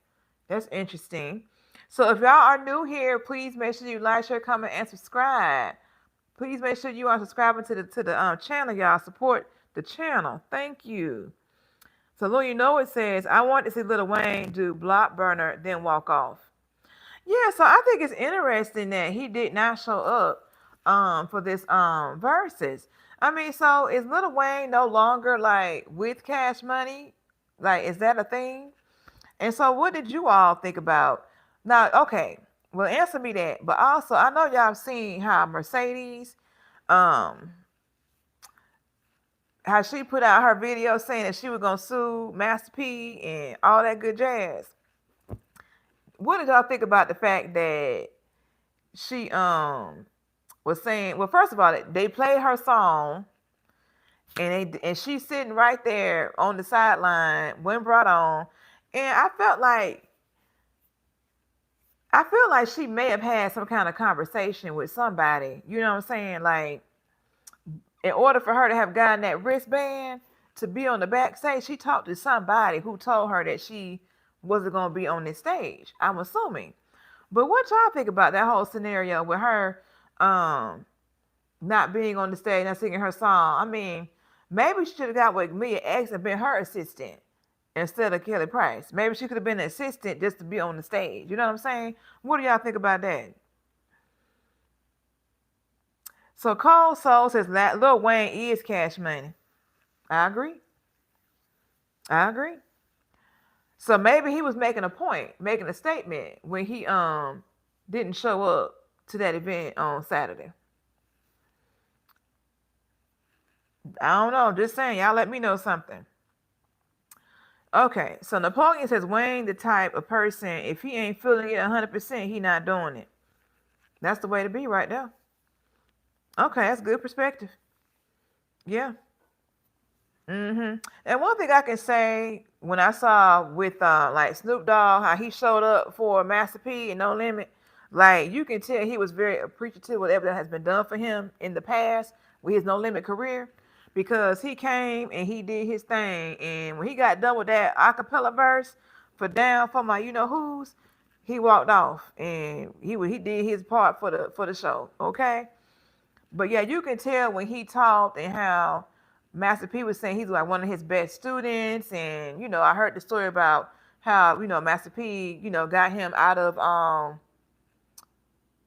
That's interesting. So, if y'all are new here, please make sure you like, share, comment, and subscribe. Please make sure you are subscribing to the channel, y'all. Support the channel. Thank you. So, Lord, you know it says, I want to see Lil Wayne do Block Burner, then walk off. Yeah, so I think it's interesting that he did not show up for this verses. I mean, so is Lil Wayne no longer like with Cash Money? Like, is that a thing? And so what did you all think about? Now, okay, well, answer me that. But also, I know y'all have seen how Mercedes, how she put out her video saying that she was gonna sue Master P and all that good jazz. What did y'all think about the fact that she was saying? Well, first of all, they played her song, and she's sitting right there on the sideline when brought on, and I feel like she may have had some kind of conversation with somebody. You know what I'm saying? Like, in order for her to have gotten that wristband to be on the backstage, she talked to somebody who told her that she wasn't going to be on this stage, I'm assuming. But what y'all think about that whole scenario with her not being on the stage, not singing her song? I mean, maybe she should have got with Mia X and been her assistant instead of Kelly Price. Maybe she could have been an assistant just to be on the stage. You know what I'm saying? What do y'all think about that? So Cole Soul says Lil Wayne is Cash Money. I agree. So maybe he was making a point, making a statement when he didn't show up to that event on Saturday. I don't know. Just saying. Y'all let me know something. Okay. So Napoleon says Wayne the type of person, if he ain't feeling it 100%, he not doing it. That's the way to be right there. Okay, that's good perspective. Yeah. And one thing I can say, when I saw with like Snoop Dogg, how he showed up for Master P and No Limit, like you can tell he was very appreciative of whatever that has been done for him in the past with his No Limit career, because he came and he did his thing, and when he got done with that acapella verse for Down for My You Know Who's, he walked off and he did his part for the show. Okay. But yeah, you can tell when he talked and how Master P was saying he's like one of his best students. And, I heard the story about how, Master P, got him out of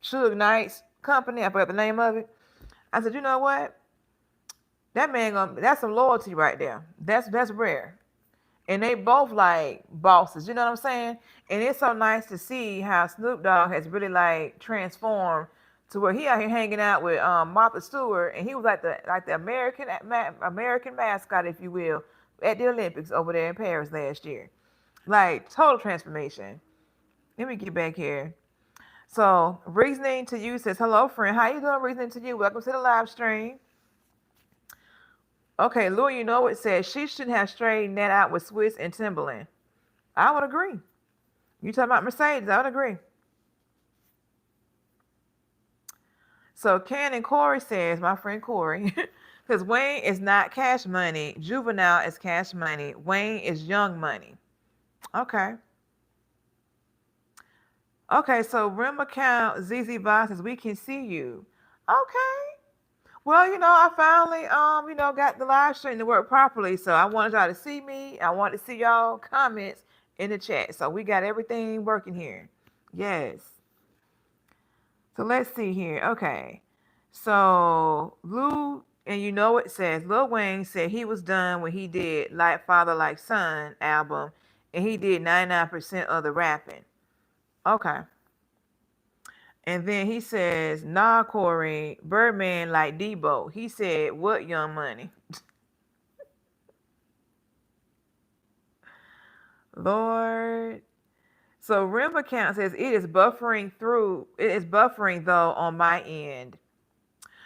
Suge Knight's company. I forgot the name of it. I said, you know what? That man, that's some loyalty right there. That's rare. And they both like bosses, you know what I'm saying? And it's so nice to see how Snoop Dogg has really like transformed to where he out here hanging out with Martha Stewart, and he was like the American mascot, if you will, at the Olympics over there in Paris last year. Like total transformation. Let me get back here. So Reasoning to You says, hello friend, how you doing? Reasoning to You, welcome to the live stream. Okay, Louis, you know it says she shouldn't have straightened that out with Swiss and Timberland. I would agree. You talking about Mercedes? I would agree. So Cannon Corey says, my friend Corey, because Wayne is not Cash Money. Juvenile is Cash Money. Wayne is Young Money. Okay. Okay, so Rim account ZZ Box says, we can see you. Okay. Well, I finally got the live stream to work properly. So I wanted y'all to see me. I wanted to see y'all comments in the chat. So we got everything working here. Yes. So let's see here. Okay. So Lou, and it says Lil Wayne said he was done when he did Like Father Like Son album, and he did 99% of the rapping. Okay. And then he says, nah, Corey, Birdman like Debo. He said, what, Young Money? Lord. So Rim account says it is buffering though on my end.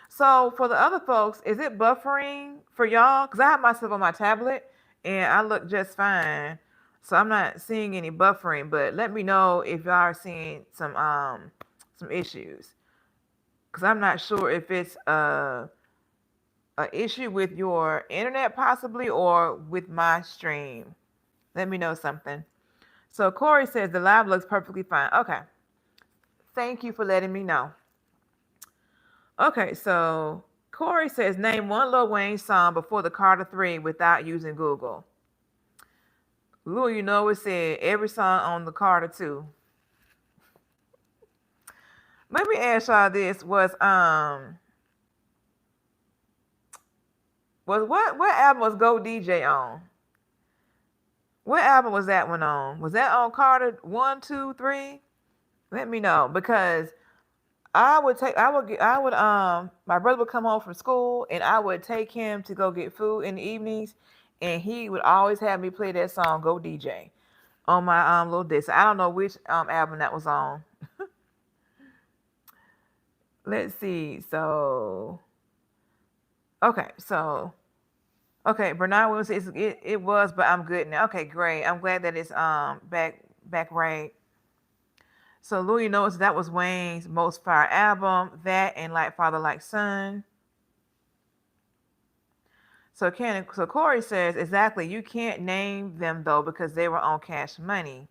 So for the other folks, is it buffering for y'all? Because I have myself on my tablet and I look just fine. So I'm not seeing any buffering, but let me know if y'all are seeing some issues. Because I'm not sure if it's a issue with your internet possibly or with my stream. Let me know something. So Corey says the live looks perfectly fine. Okay. Thank you for letting me know. Okay, so Corey says name one Lil Wayne song before the Carter 3 without using Google. Lou, it said every song on the Carter 2. Let me ask y'all this. Was what album was Go DJ on? What album was that one on? Was that on Carter 1, 2, 3? Let me know, because my brother would come home from school and I would take him to go get food in the evenings, and he would always have me play that song Go DJ on my little disc. I don't know which album that was on. Let's see. So okay, Bernard Williams says it was, but I'm good now. Okay, great. I'm glad that it's back right. So Louis knows that was Wayne's most fire album, that and Like Father Like Son. So Corey says, exactly, you can't name them though because they were on Cash Money.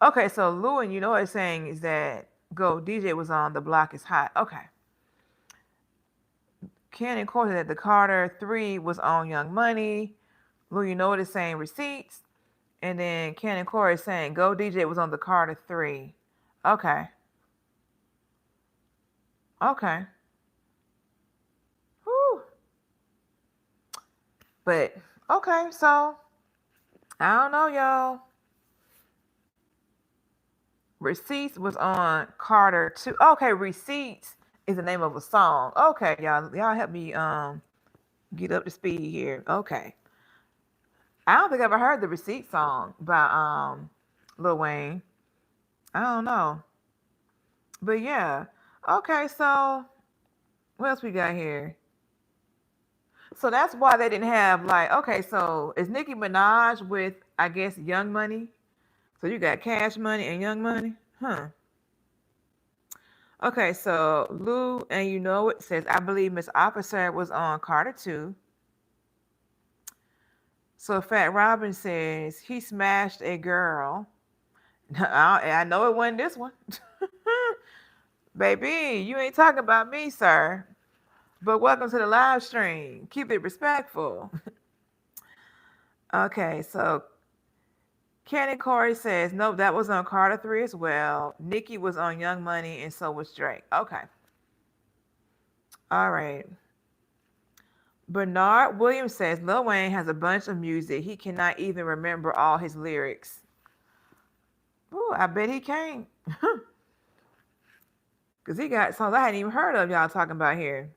Okay, so Lou, and what it's saying is that Go DJ was on The Block Is Hot. Okay. Cannon Corey said that the Carter 3 was on Young Money. Lou, what it's saying, Receipts. And then Cannon Corey is saying Go DJ was on the Carter 3. Okay. Okay. Whew. But, okay, so, I don't know, y'all. Receipts was on Carter 2. Okay, Receipts is the name of a song. Okay, y'all help me get up to speed here. Okay. I don't think I ever heard the Receipt song by Lil Wayne. I don't know. But yeah. Okay, so what else we got here? So that's why they didn't have okay, so is Nicki Minaj with, I guess, Young Money? So you got Cash Money and Young Money? Huh. Okay, so Lou, and it says, I believe Miss Officer was on Carter 2. So Fat Robin says, he smashed a girl. I know it wasn't this one. Baby, you ain't talking about me, sir. But welcome to the live stream. Keep it respectful. Okay, so Kenny Corey says, nope, that was on Carter 3 as well. Nicki was on Young Money, and so was Drake. Okay. All right. Bernard Williams says, Lil Wayne has a bunch of music. He cannot even remember all his lyrics. Ooh, I bet he can't. Because he got songs I hadn't even heard of y'all talking about here.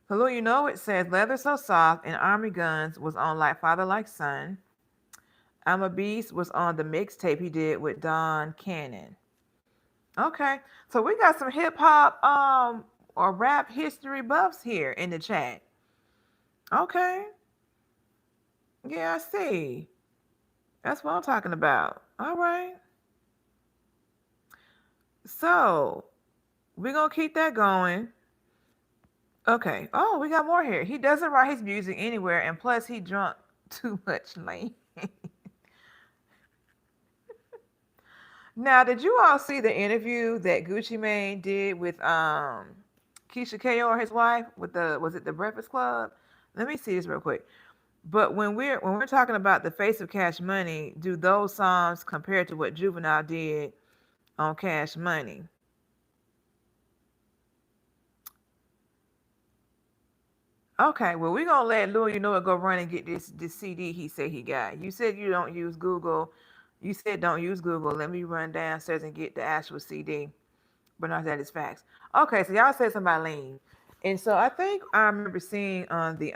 Hello, it says, Leather So Soft and Army Guns was on Like Father Like Son. I'm a Beast was on the mixtape he did with Don Cannon. Okay, so we got some hip hop or rap history buffs here in the chat. Okay. Yeah, I see. That's what I'm talking about. All right. So We're going to keep that going. Okay. Oh, we got more here. He doesn't write his music anywhere, and plus he drunk too much lane. Now, did you all see the interview that Gucci Mane did with Keisha Kayor, his wife, with the was it the Breakfast Club? Let me see this real quick. But when we're talking about the face of Cash Money, do those songs compare to what Juvenile did on Cash Money? Okay, well we're gonna let Louis you know it go run and get this CD he said he got. You said you don't use Google. You said don't use Google. Let me run downstairs and get the actual CD. But not that is facts. Okay, so y'all said something about lean. And so I think I remember seeing on the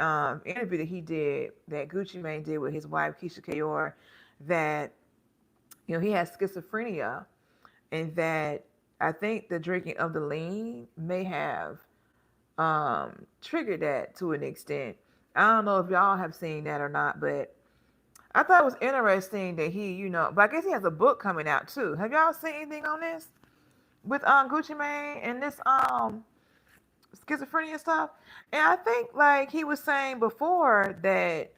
interview that he did, that Gucci Mane did with his wife Keisha Kayor, that he has schizophrenia, and that I think the drinking of the lean may have triggered that to an extent. I don't know if y'all have seen that or not, but I thought it was interesting that but I guess he has a book coming out too. Have y'all seen anything on this with Gucci Mane and this schizophrenia stuff? And I think like he was saying before that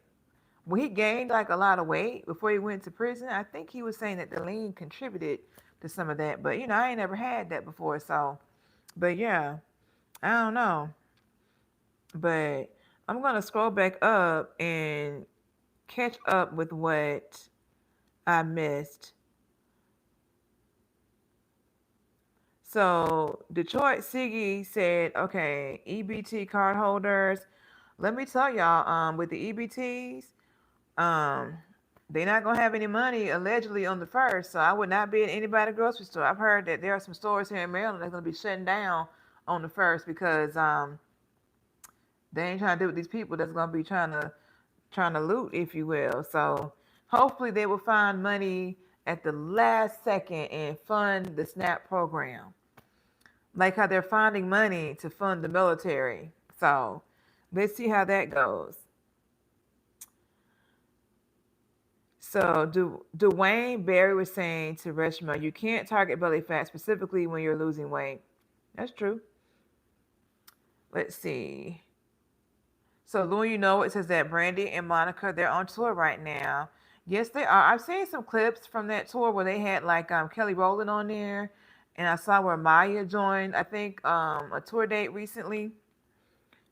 when he gained like a lot of weight before he went to prison, I think he was saying that the lean contributed to some of that. But I ain't never had that before, so but yeah, I don't know. But I'm gonna scroll back up and catch up with what I missed. So Detroit Siggy said, okay, EBT card holders. Let me tell y'all, with the EBTs, um, they're not gonna have any money allegedly on the first. So I would not be in anybody's grocery store. I've heard that there are some stores here in Maryland that's gonna be shutting down on the first because they ain't trying to deal with these people that's gonna be trying to loot, if you will. So hopefully they will find money at the last second and fund the SNAP program, like how they're finding money to fund the military. So let's see how that goes. So Dwayne Barry was saying to Reshma, you can't target belly fat specifically when you're losing weight. That's true. Let's see. So Lou, it says that Brandy and Monica, they're on tour right now. Yes, they are. I've seen some clips from that tour where they had like Kelly Rowland on there, and I saw where Maya joined, I think, a tour date recently.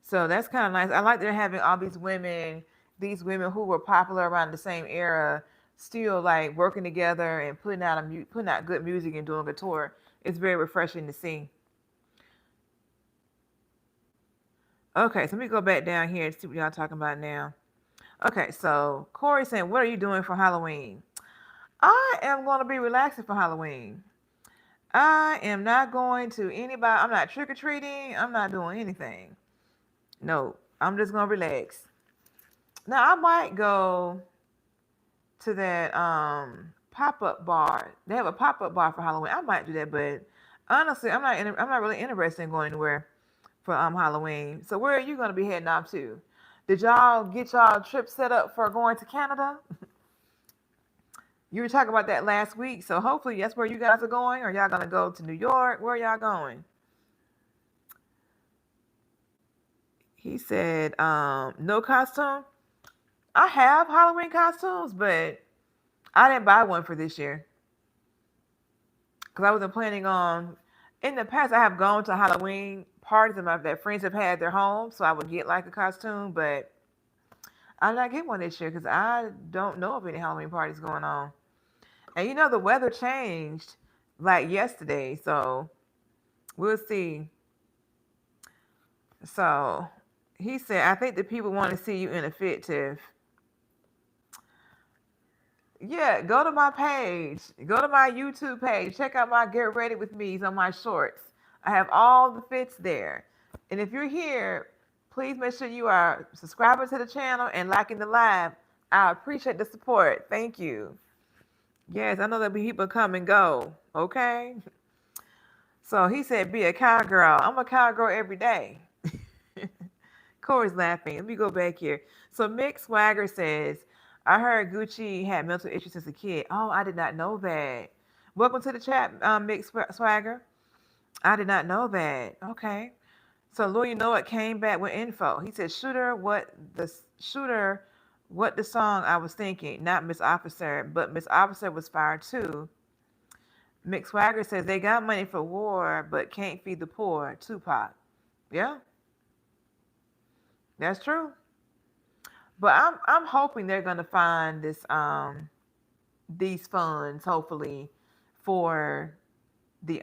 So that's kind of nice. I like they're having all these women who were popular around the same era, still like working together and putting out good music and doing a tour. It's very refreshing to see. Okay, so let me go back down here and see what y'all talking about now. Okay, so Corey saying, what are you doing for Halloween? I am going to be relaxing for Halloween. I am not going to anybody. I'm not trick or treating. I'm not doing anything. No, I'm just going to relax. Now, I might go to that pop-up bar. They have a pop-up bar for Halloween. I might do that, but honestly, I'm not really interested in going anywhere for Halloween. So where are you going to be heading off to? Did y'all get y'all trip set up for going to Canada? You were talking about that last week, so hopefully that's where you guys are going, or y'all gonna go to New York? Where are y'all going? He said, no costume. I have Halloween costumes, but I didn't buy one for this year because I wasn't planning on. In the past, I have gone to Halloween parties that friends have had at their home, so I would get like a costume, but I'm not getting one this year because I don't know of any Halloween parties going on. And the weather changed like yesterday, so we'll see. So he said, I think the people want to see you in a fit, Tiff. Yeah, go to my page. Go to my YouTube page. Check out my Get Ready With Me's on my shorts. I have all the fits there. And if you're here, please make sure you are subscribing to the channel and liking the live. I appreciate the support. Thank you. Yes, I know there'll be people come and go. Okay? So he said, be a cowgirl. I'm a cowgirl every day. Corey's laughing. Let me go back here. So Mick Swagger says, I heard Gucci had mental issues as a kid. Oh, I did not know that. Welcome to the chat, Mick Swagger. I did not know that. Okay. So Lou, you know what came back with info. He said, shooter, what the song I was thinking, not Miss Officer, but Miss Officer was fired too. Mick Swagger says they got money for war, but can't feed the poor. Tupac. Yeah, that's true. But I'm hoping they're gonna find this these funds, hopefully, for the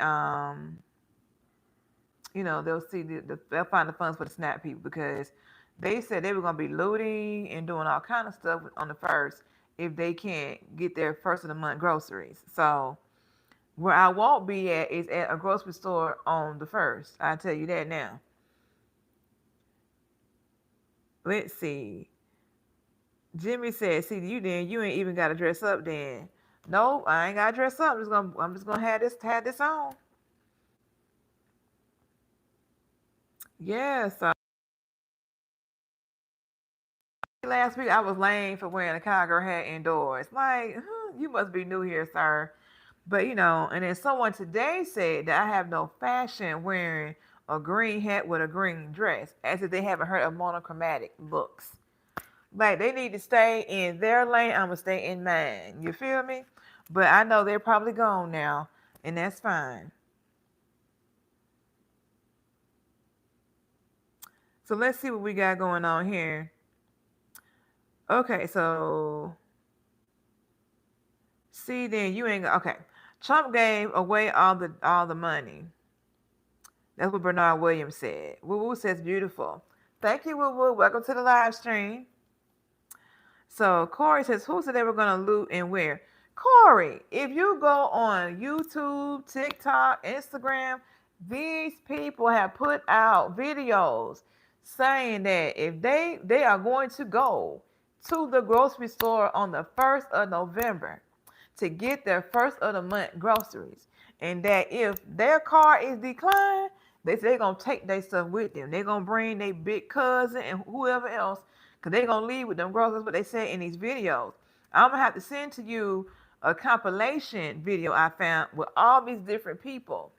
they'll see they'll find the funds for the SNAP people, because they said they were gonna be looting and doing all kind of stuff on the first if they can't get their first of the month groceries. So where I won't be at is at a grocery store on the first. I tell you that now. Let's see. Jimmy said, "See you then. You ain't even got to dress up then." Nope, I ain't got to dress up. I'm just gonna have this on. Yeah. So last week I was lame for wearing a cowgirl hat indoors. Like, you must be new here, sir. But and then someone today said that I have no fashion wearing a green hat with a green dress, as if they haven't heard of monochromatic looks. Like, they need to stay in their lane. I'm gonna stay in mine. You feel me? But I know they're probably gone now, and that's fine. So let's see what we got going on here. Okay, so see, then you ain't okay. Trump gave away all the money. That's what Bernard Williams said. Woo Woo says beautiful. Thank you, Woo Woo. Welcome to the live stream. So Corey says, who said they were gonna loot and where? Corey, if you go on YouTube, TikTok, Instagram, these people have put out videos saying that if they are going to go to the grocery store on the 1st of November to get their first of the month groceries, and that if their car is declined, they say they're gonna take their stuff with them. They're gonna bring their big cousin and whoever else, because they're gonna leave with them groceries. That's what they say in these videos. I'm gonna have to send to you a compilation video I found with all these different people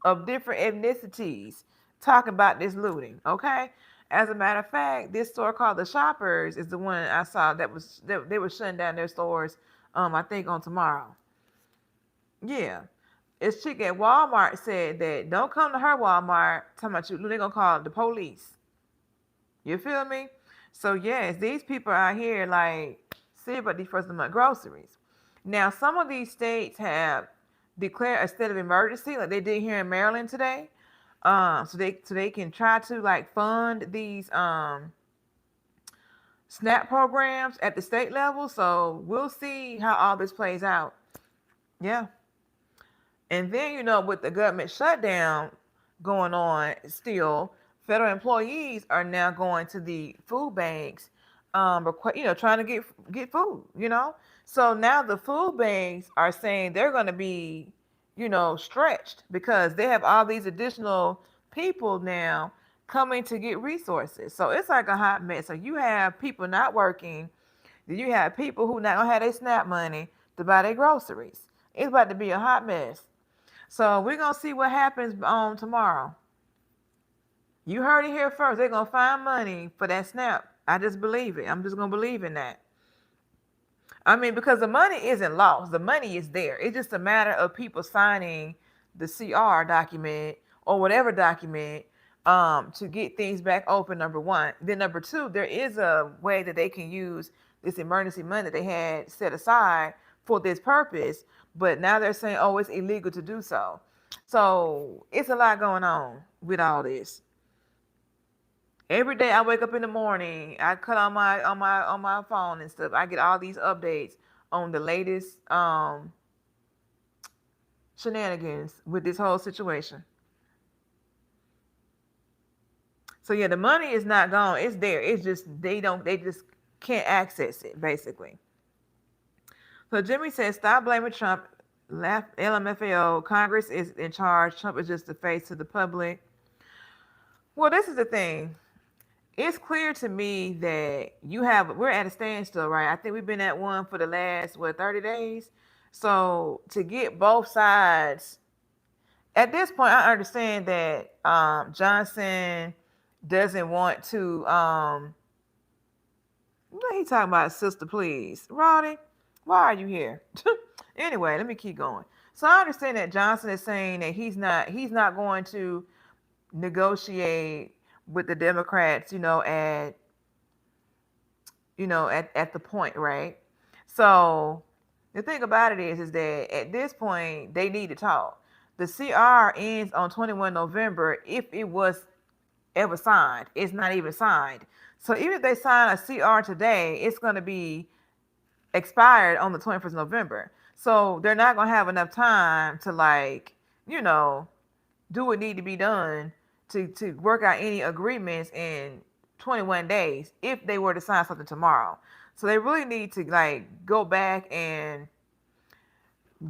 of different ethnicities talking about this looting. Okay. As a matter of fact, this store called the Shoppers is the one I saw that they were shutting down their stores. I think on tomorrow. Yeah. This chick at Walmart said that don't come to her Walmart talking about you. They're gonna call the police. You feel me? So yes, these people out here like see about these first of the month groceries. Now some of these states have declared a state of emergency, like they did here in Maryland today. So they can try to like fund these SNAP programs at the state level. So we'll see how all this plays out. Yeah. And then, with the government shutdown going on still, federal employees are now going to the food banks, trying to get food. So now the food banks are saying they're going to be, stretched because they have all these additional people now coming to get resources. So it's like a hot mess. So you have people not working, then you have people who not gonna have their SNAP money to buy their groceries. It's about to be a hot mess. So we're gonna see what happens on tomorrow. You heard it here first. They're gonna find money for that SNAP. I just believe it. I'm just gonna believe in that. I mean, because the money isn't lost. The money is there. It's just a matter of people signing the CR document or whatever document to get things back open, number one. Then number two, there is a way that they can use this emergency money that they had set aside for this purpose, but now they're saying, oh, it's illegal to do so. So it's a lot going on with all this. Every day I wake up in the morning, I cut on my phone and stuff. I get all these updates on the latest shenanigans with this whole situation. So yeah, the money is not gone. It's there. It's just they just can't access it, basically. So Jimmy says, stop blaming Trump. Left LMFAO. Congress is in charge. Trump is just the face to the public. Well, this is the thing. It's clear to me that we're at a standstill, right? I think we've been at one for the last 30 days. So to get both sides at this point, I understand that Johnson doesn't want to. What he talking about, sister? Please, Roddy, why are you here? Anyway, let me keep going. So I understand that Johnson is saying that he's not going to negotiate with the Democrats. At the point, right? So the thing about it is that at this point they need to talk. The CR ends on 21 November if it was ever signed. It's not even signed. So even if they sign a CR today, it's going to be expired on the 21st November. So they're not going to have enough time to you know, do what need to be done to work out any agreements in 21 days if they were to sign something tomorrow. So they really need to go back and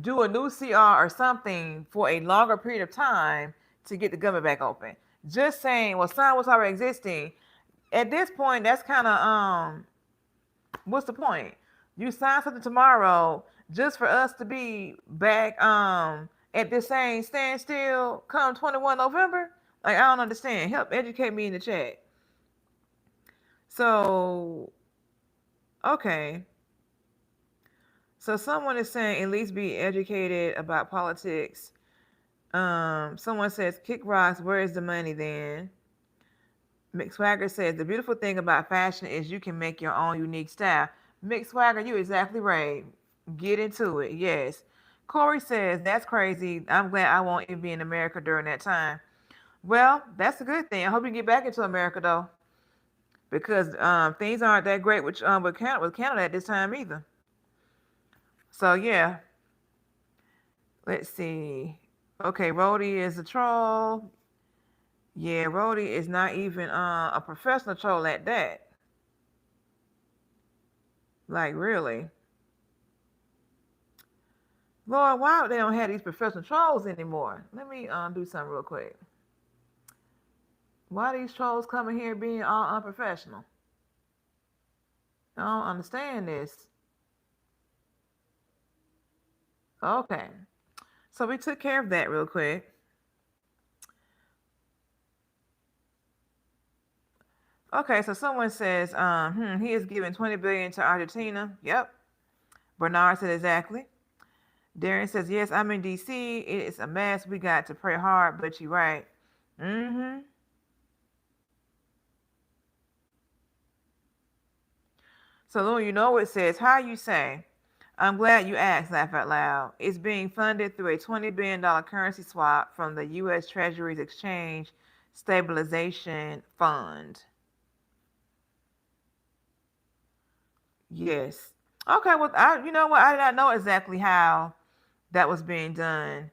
do a new CR or something for a longer period of time to get the government back open. Just saying, well, sign what's already existing. At this point, that's kind of what's the point? You sign something tomorrow just for us to be back at the same standstill come 21 November? Like, I don't understand. Help educate me in the chat. So, okay. So someone is saying at least be educated about politics. Someone says kick rocks. Where is the money then? Mick Swagger says the beautiful thing about fashion is you can make your own unique style. Mick Swagger, you're exactly right. Get into it. Yes. Corey says that's crazy. I'm glad I won't even be in America during that time. Well, that's a good thing. I hope you get back into America though, because things aren't that great with Canada at this time either. So yeah, let's see. Okay, Rhodey is a troll. Yeah, Rhodey is not even a professional troll at that. Like, really. Lord, why they don't have these professional trolls anymore? Let me do something real quick. Why these trolls coming here being all unprofessional? I don't understand this. Okay. So we took care of that real quick. Okay, so someone says, he is giving 20 billion to Argentina. Yep. Bernard said exactly. Darren says, yes, I'm in DC. It's a mess. We got to pray hard, but you're right. Mm-hmm. So Lou, you know what it says. How you say? I'm glad you asked, laugh out loud. It's being funded through a $20 billion currency swap from the U.S. Treasury's Exchange Stabilization Fund. Yes. Okay, well, you know what? I did not know exactly how that was being done.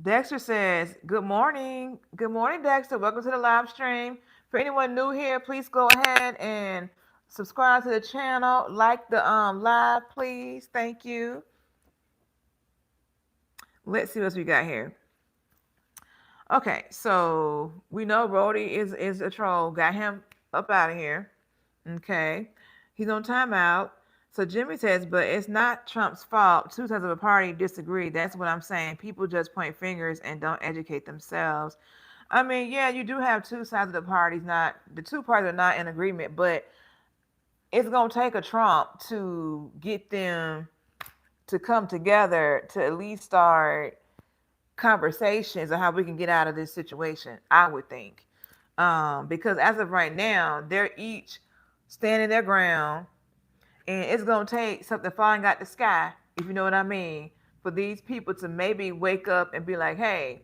Dexter says, good morning. Good morning, Dexter. Welcome to the live stream. For anyone new here, please go ahead and subscribe to the channel. Like the live, please. Thank you. Let's see what else we got here. Okay, so we know Brody is a troll. Got him up out of here. Okay. He's on timeout. So Jimmy says, but it's not Trump's fault. Two sides of a party disagree. That's what I'm saying. People just point fingers and don't educate themselves. I mean, yeah, you do have two sides of the parties. Not the two parties are not in agreement, but it's gonna take a Trump to get them to come together to at least start conversations on how we can get out of this situation. I would think, because as of right now, they're each standing their ground, and it's gonna take something falling out the sky, if you know what I mean, for these people to maybe wake up and be like, hey,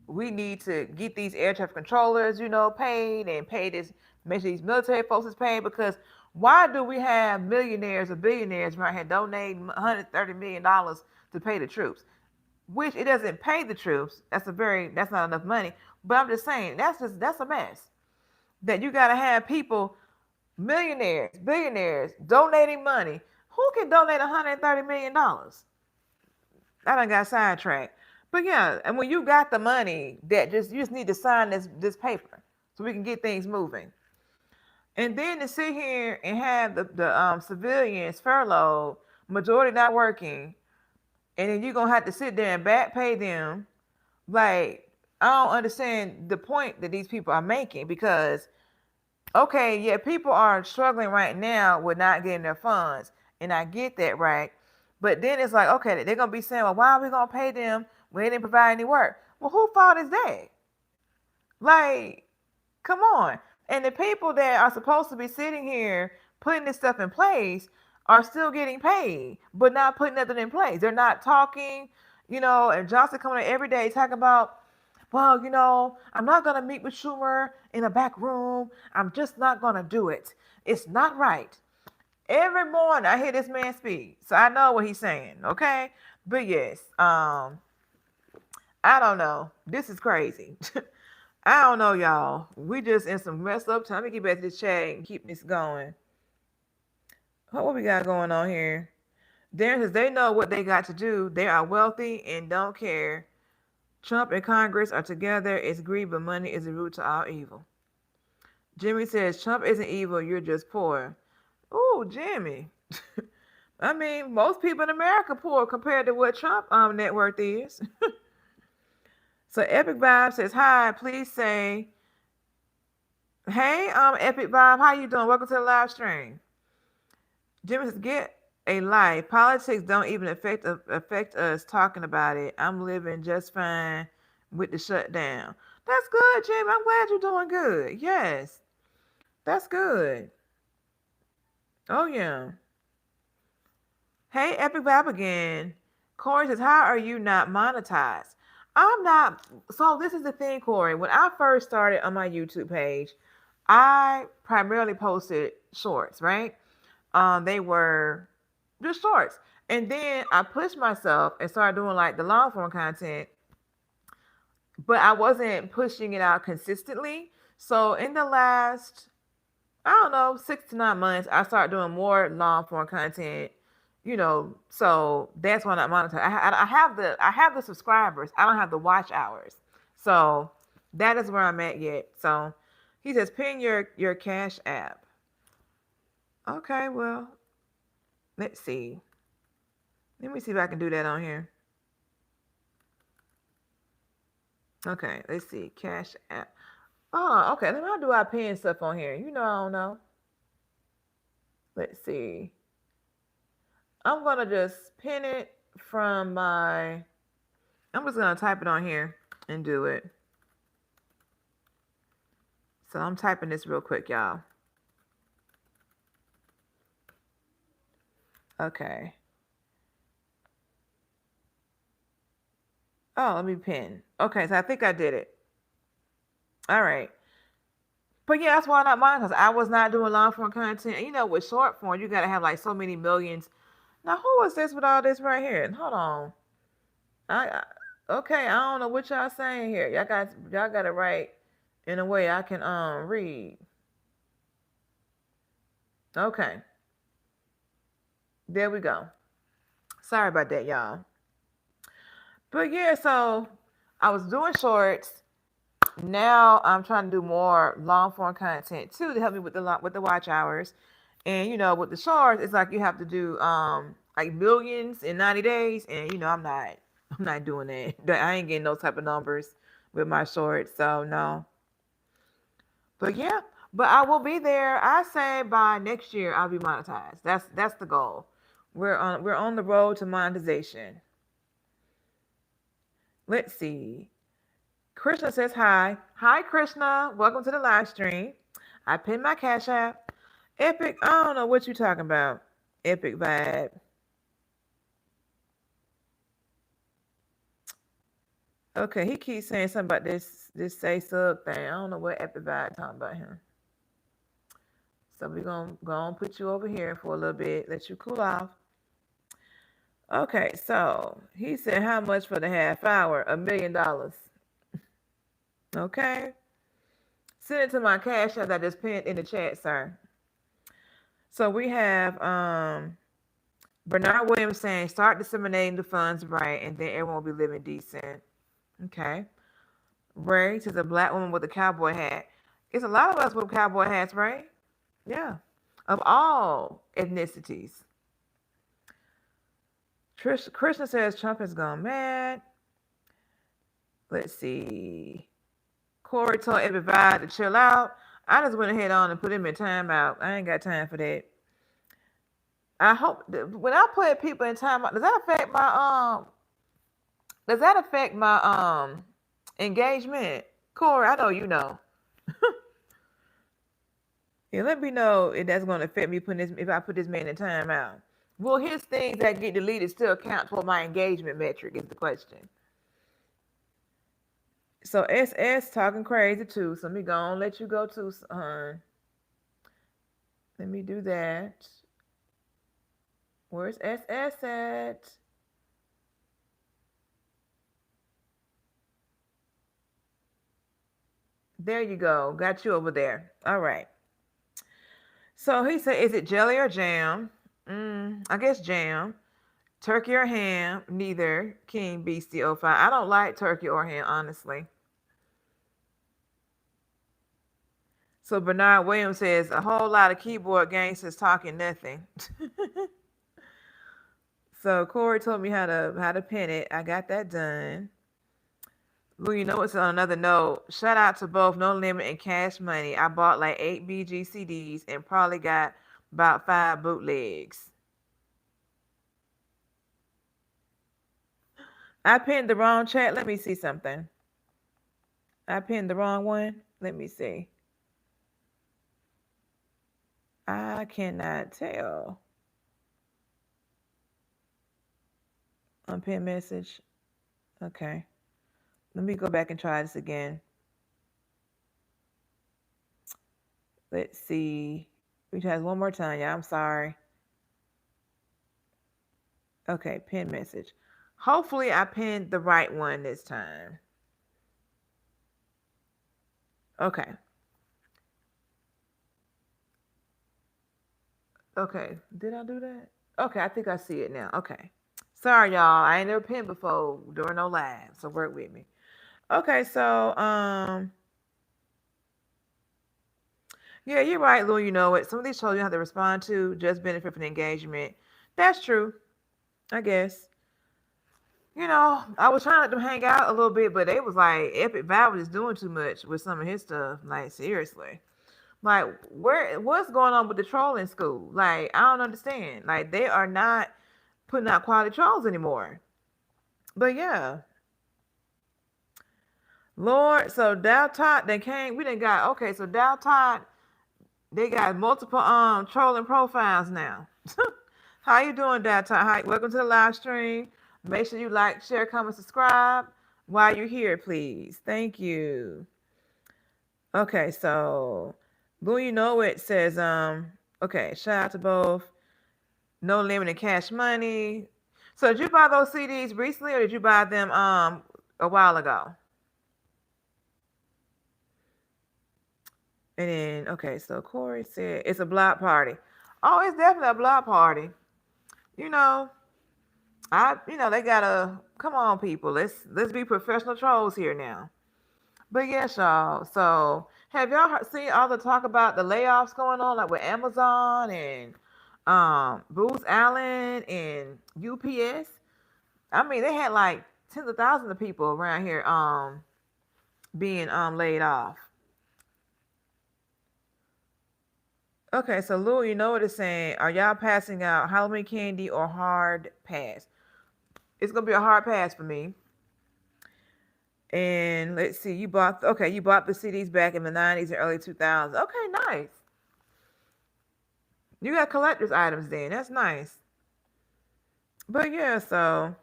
we need to get these air traffic controllers, paid, and pay this, make sure these military folks is paid, because why do we have millionaires or billionaires right here donating $130 million to pay the troops? Which it doesn't pay the troops. That's not enough money. But I'm just saying, that's a mess. That you gotta have people, millionaires, billionaires, donating money. Who can donate $130 million? I done got sidetracked. But yeah, and when you got the money, you just need to sign this paper so we can get things moving. And then to sit here and have the civilians furloughed, majority not working, and then you're gonna have to sit there and back pay them Like, I don't understand the point that these people are making because, okay, yeah, people are struggling right now with not getting their funds, and I get that, right? But then it's like, okay, they're gonna be saying, well, why are we gonna pay them when they didn't provide any work? Well, whose fault is that? Like, come on. And the people that are supposed to be sitting here putting this stuff in place are still getting paid, but not putting nothing in place. They're not talking, and Johnson coming in every day talking about, well, I'm not going to meet with Schumer in a back room. I'm just not going to do it. It's not right. Every morning I hear this man speak, so I know what he's saying, okay? But yes, I don't know. This is crazy. I don't know, y'all. We just in some messed up time. Let me get back to this chat and keep this going. What we got going on here? Darren says they know what they got to do. They are wealthy and don't care. Trump and Congress are together. It's greed, but money is the root to all evil. Jimmy says Trump isn't evil. You're just poor. Ooh, Jimmy. I mean, most people in America poor compared to what Trump net worth is. So Epic Vibe says, hi, please say, hey, Epic Vibe, how you doing? Welcome to the live stream. Jimmy says, get a life. Politics don't even affect us talking about it. I'm living just fine with the shutdown. That's good, Jimmy. I'm glad you're doing good. Yes, that's good. Oh, yeah. Hey, Epic Vibe again. Corey says, how are you not monetized? I'm not. So this is the thing, Corey. When I first started on my YouTube page, I primarily posted shorts, right? They were just shorts. And then I pushed myself and started doing like the long form content, but I wasn't pushing it out consistently. So in the last, I don't know, 6 to 9 months, I started doing more long form content. So that's why I'm not monetized. I have the subscribers. I don't have the watch hours. So that is where I'm at yet. So he says, pin your Cash app. Okay, well, let's see. Let me see if I can do that on here. Okay, let's see. Cash app. Oh, okay. Then how do I pin stuff on here? I don't know. Let's see. I'm going to just pin it from my... I'm just going to type it on here and do it. So I'm typing this real quick, y'all. Okay. Oh, let me pin. Okay, so I think I did it. All right. But yeah, that's why I'm not mine, because I was not doing long form content. With short form, you got to have like so many millions. Now, who is this with all this right here? Hold on. Okay, I don't know what y'all saying here. Y'all got it right in a way I can read. Okay. There we go. Sorry about that, y'all. But yeah, so I was doing shorts. Now I'm trying to do more long form content too to help me with the watch hours. And with the shorts, it's like you have to do like millions in 90 days, and I'm not doing that. I ain't getting those type of numbers with my shorts, so no. But yeah, but I will be there. I say by next year I'll be monetized. That's the goal. We're on the road to monetization. Let's see. Krishna says hi. Hi, Krishna. Welcome to the live stream. I pinned my Cash app. Epic. I don't know what you're talking about. Epic Vibe. Okay, he keeps saying something about this say sub thing. I don't know what Epic Vibe talking about him. So we're gonna put you over here for a little bit, let you cool off. Okay, so he said how much for the half hour? $1 million. Okay. Send it to my Cash app that I just pinned in the chat, sir. So we have Bernard Williams saying, start disseminating the funds right, and then everyone will be living decent. Okay. Ray says a black woman with a cowboy hat. It's a lot of us with cowboy hats, right? Yeah. Of all ethnicities. Krishna says Trump has gone mad. Let's see. Corey told everybody to chill out. I just went ahead on and put him in timeout. I ain't got time for that. I hope when I put people in timeout, does that affect my engagement? Corey, I know you know. Yeah, let me know if that's going to affect me putting this if I put this man in timeout. Will his things that get deleted still count toward my engagement metric? Is the question. So SS talking crazy too. So let me go on, let you go too, son. Let me do that. Where's SS at? There you go. Got you over there. All right. So he said, is it jelly or jam? I guess jam. Turkey or ham? Neither. King Beastie 05. I don't like turkey or ham, honestly. So Bernard Williams says, a whole lot of keyboard gangsters talking nothing. So Corey told me how to pin it. I got that done. Well, you know what's on another note? Shout out to both No Limit and Cash Money. I bought like 8 BG CDs and probably got about 5 bootlegs. I pinned the wrong chat. Let me see something. I pinned the wrong one. Let me see. I cannot tell. Unpinned message. Okay. Let me go back and try this again. Let's see. We try this one more time, y'all. I'm sorry. Okay, pin message. Hopefully I pinned the right one this time. Okay. Okay. Did I do that? Okay, I think I see it now. Okay. Sorry, y'all. I ain't never pinned before during no live, so work with me. Okay, so yeah, you're right, Lou. You know what? Some of these shows you have to respond to just benefit from the engagement. That's true, I guess. You know, I was trying to let them hang out a little bit, but they was like, Epic Val was just doing too much with some of his stuff. Like, seriously. Like, what's going on with the trolling school? Like, I don't understand. Like, they are not putting out quality trolls anymore. But yeah. Lord, so Dow Todd they came, we didn't got okay, so Dow Todd, they got multiple trolling profiles now. How you doing, Dow Todd? Hi, welcome to the live stream. Make sure you like, share, comment, subscribe while you're here, please. Thank you. Okay, so Boo You Know It says, okay, shout out to both No Limit and Cash Money. So did you buy those CDs recently or did you buy them a while ago? And then, okay, so Corey said it's a block party. Oh, it's definitely a block party. You know, they gotta come on, people. Let's be professional trolls here now. But yes, y'all. So have y'all seen all the talk about the layoffs going on, like with Amazon and Booz Allen and UPS? I mean, they had like tens of thousands of people around here being laid off. Okay, so Lou, you know what it's saying. Are y'all passing out Halloween candy or hard pass? It's gonna be a hard pass for me. And let's see, you bought the CDs back in the 90s and early 2000s. Okay, nice. You got collector's items then. That's nice. But yeah, so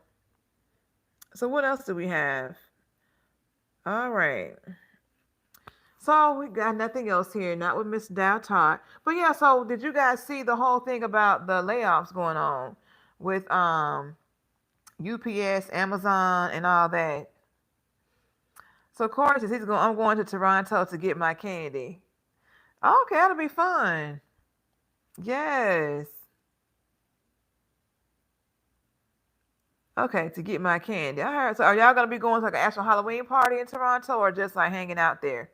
what else do we have? All right. So we got nothing else here, not with Miss Dow Todd. But yeah, so did you guys see the whole thing about the layoffs going on with UPS, Amazon, and all that? So Corey says I'm going to Toronto to get my candy. Okay, that'll be fun. Yes. Okay, to get my candy. I heard. So are y'all gonna be going to like an actual Halloween party in Toronto or just like hanging out there?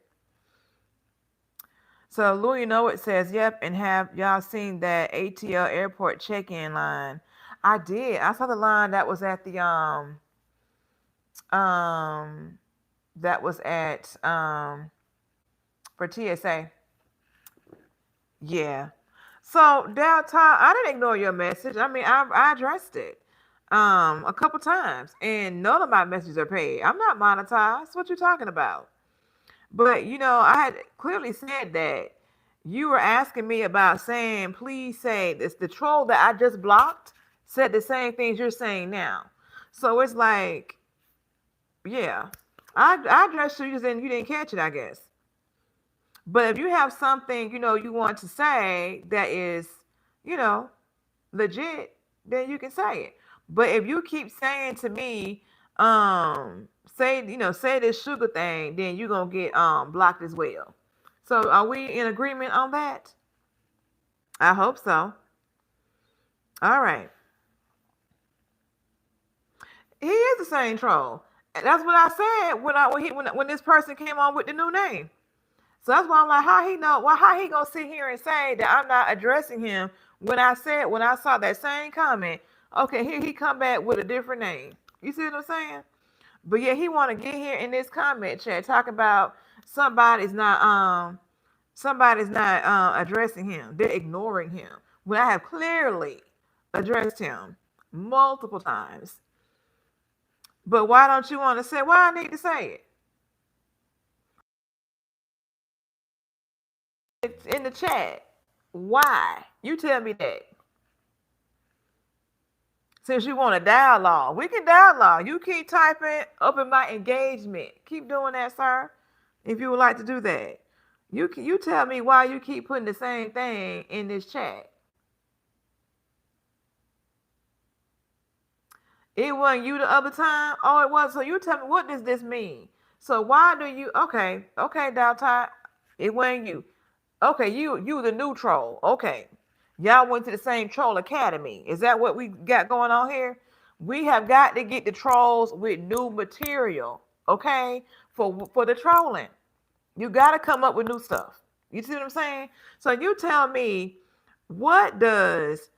So Lou, you know it says, yep, and have y'all seen that ATL airport check-in line? I did. I saw the line that was at the that was at for TSA. Yeah. So downtown, I didn't ignore your message. I mean, I addressed it a couple times, and none of my messages are paid. I'm not monetized. What you talking about? But I had clearly said that you were asking me about saying, please say this. The troll that I just blocked said the same things you're saying now. So it's like, yeah, I addressed you, and you didn't catch it, I guess. But if you have something, you want to say that is, you know, legit, then you can say it. But if you keep saying to me, say this sugar thing, then you're gonna get blocked as well. So are we in agreement on that? I hope so. All right. He is the same troll. And that's what I said when this person came on with the new name. So that's why I'm like, how he know? Well, how he gonna sit here and say that I'm not addressing him when I saw that same comment? Okay, here he come back with a different name. You see what I'm saying? But yeah, he want to get here in this comment chat talking about somebody's not addressing him. They're ignoring him when I have clearly addressed him multiple times. But why don't you want to say? Why I need to say it? It's in the chat. Why? You tell me that. Since you want a dialogue, we can dialogue. You keep typing up in my engagement. Keep doing that, sir. If you would like to do that, you tell me why you keep putting the same thing in this chat. It wasn't you the other time. Oh, it was. So you tell me, what does this mean? So why do you? Okay, Daltai. It wasn't you. Okay, you the new troll. Okay. Y'all went to the same troll academy. Is that what we got going on here? We have got to get the trolls with new material, okay? For the trolling. You got to come up with new stuff. You see what I'm saying? So you tell me, what does,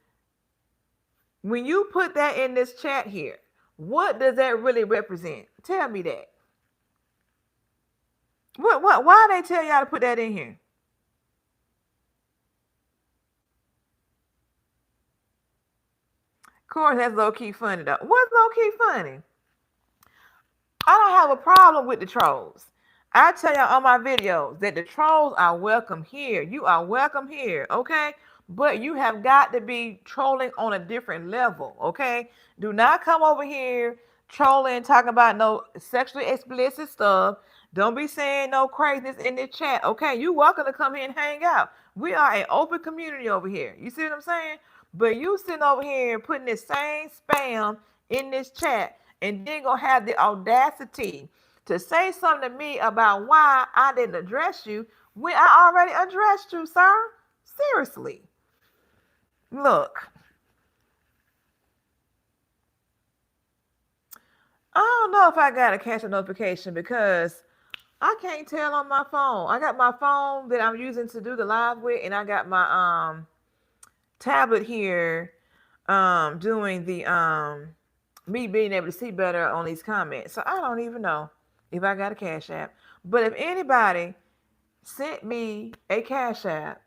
when you put that in this chat here, what does that really represent? Tell me that. Why they tell y'all to put that in here? Of course, that's low key funny though. What's low key funny? I don't have a problem with the trolls. I tell y'all on my videos that the trolls are welcome here. You are welcome here, okay? But you have got to be trolling on a different level, okay? Do not come over here trolling, talking about no sexually explicit stuff. Don't be saying no craziness in the chat, okay? You welcome to come here and hang out. We are an open community over here. You see what I'm saying? But you sitting over here putting this same spam in this chat and then gonna have the audacity to say something to me about why I didn't address you when I already addressed you, sir. Seriously. Look, I don't know if I got a catch a notification because I can't tell on my phone. I got my phone that I'm using to do the live with, and I got my tablet here doing the me being able to see better on these comments. So I don't even know if I got a Cash App. But if anybody sent me a Cash App,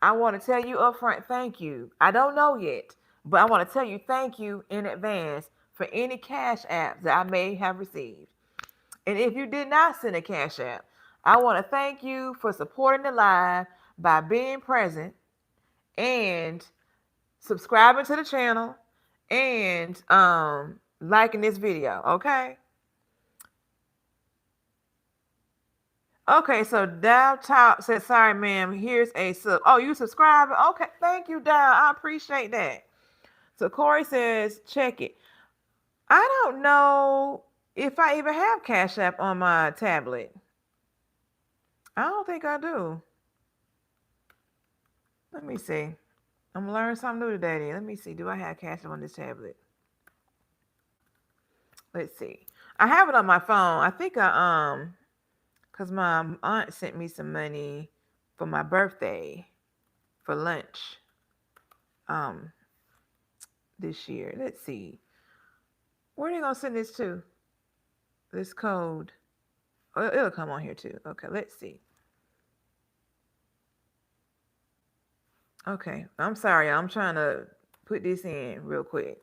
I want to tell you upfront, thank you. I don't know yet, but I want to tell you thank you in advance for any Cash Apps that I may have received. And if you did not send a Cash App, I want to thank you for supporting the live by being present and subscribing to the channel and liking this video, okay? Okay, so Dow Top said, sorry, ma'am, here's a sub. Oh, you subscribe? Okay, thank you, Dow. I appreciate that. So Corey says, check it. I don't know if I even have Cash App on my tablet. I don't think I do. Let me see. I'm gonna learn something new today. Let me see. Do I have Cash App on this tablet? Let's see. I have it on my phone. I think because my aunt sent me some money for my birthday for lunch this year. Let's see. Where are they gonna send this to? This code. It'll come on here too. Okay, let's see. Okay, I'm sorry. I'm trying to put this in real quick.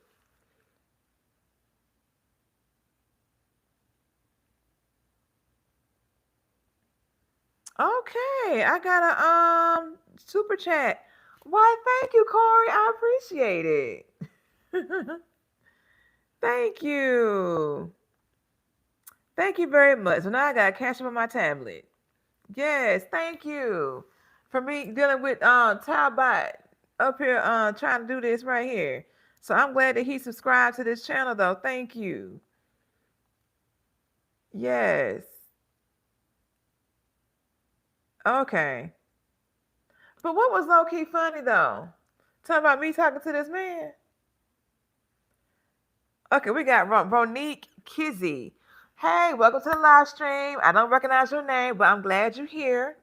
Okay, I got a super chat. Why, thank you, Corey. I appreciate it. Thank you. Thank you very much. So now I got cash up on my tablet. Yes, thank you for me dealing with Talbot up here trying to do this right here. So I'm glad that he subscribed to this channel though. Thank you. Yes. Okay. But what was low key funny though? Talking about me talking to this man. Okay, we got Ronique Kizzy. Hey, welcome to the live stream. I don't recognize your name, but I'm glad you're here.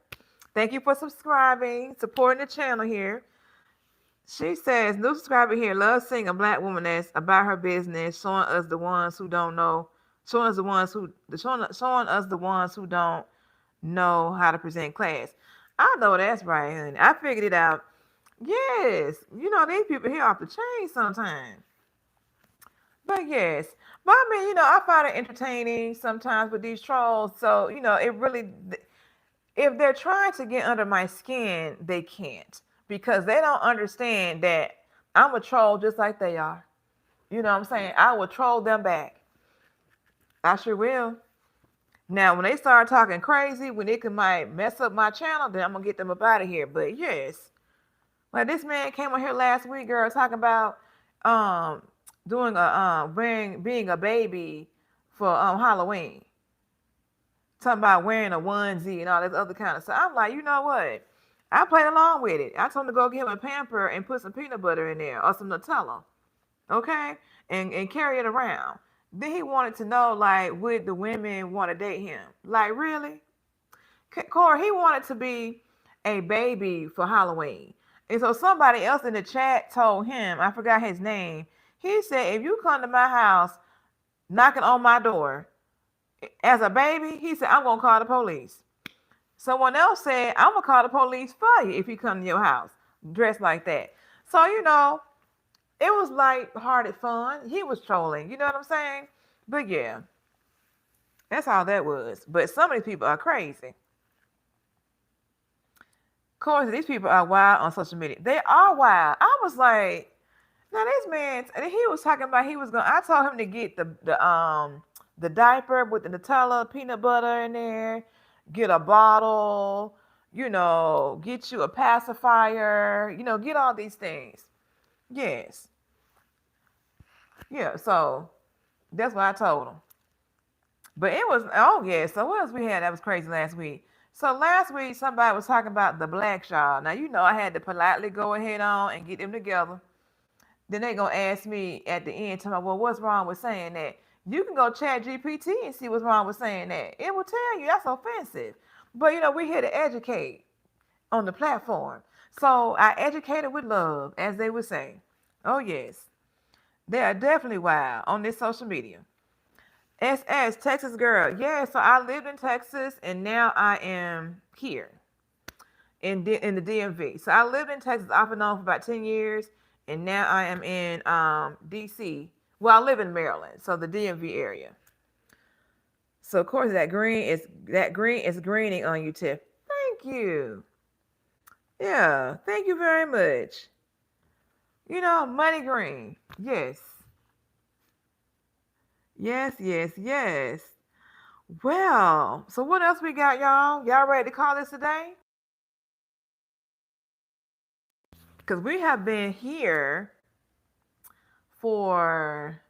Thank you for subscribing, supporting the channel here. She says, new subscriber here loves seeing a black woman that's about her business, showing us the ones who don't know, showing us the ones who don't know how to present class. I know that's right, honey. I figured it out. Yes, these people here off the chain sometimes. But yes, but I mean, I find it entertaining sometimes with these trolls. So it really, if they're trying to get under my skin, they can't because they don't understand that I'm a troll just like they are. You know what I'm saying? I will troll them back. I sure will. Now, when they start talking crazy, when it might mess up my channel, then I'm gonna get them up out of here. But yes, like this man came on here last week, girl, talking about um doing a being a baby for Halloween. Talking about wearing a onesie and all this other kind of stuff. I'm like, you know what? I played along with it. I told him to go get him a pamper and put some peanut butter in there or some Nutella, okay, and carry it around. Then he wanted to know, like, would the women want to date him? Like, really? Corey, he wanted to be a baby for Halloween. And so somebody else in the chat told him, I forgot his name, he said, if you come to my house knocking on my door as a baby, he said, I'm going to call the police. Someone else said, I'm going to call the police for you if you come to your house dressed like that. So, it was light-hearted fun. He was trolling. You know what I'm saying? But yeah, that's all that was. But some of these people are crazy. Of course, these people are wild on social media. They are wild. I was like, now this man, and he was talking about I told him to get the diaper with the Nutella peanut butter in there, get a bottle, get you a pacifier, get all these things. Yes. Yeah, so that's what I told him. But it was, oh yeah, so what else we had that was crazy last week? So last week somebody was talking about the black shawl. Now I had to politely go ahead on and get them together. Then they gonna ask me at the end, tell me, well, what's wrong with saying that? You can go chat GPT and see what's wrong with saying that. It will tell you that's offensive. But we're here to educate on the platform. So I educated with love, as they would say. Oh yes. They are definitely wild on this social media. SS, Texas girl. Yeah, so I lived in Texas and now I am here in the DMV. So I lived in Texas off and on for about 10 years and now I am in DC. Well, I live in Maryland, so the DMV area. So of course that green is greening on you, Tiff. Thank you. Yeah, thank you very much. Money green. Yes. Yes, yes, yes. Well, so what else we got, y'all? Y'all ready to call this a day? Because we have been here for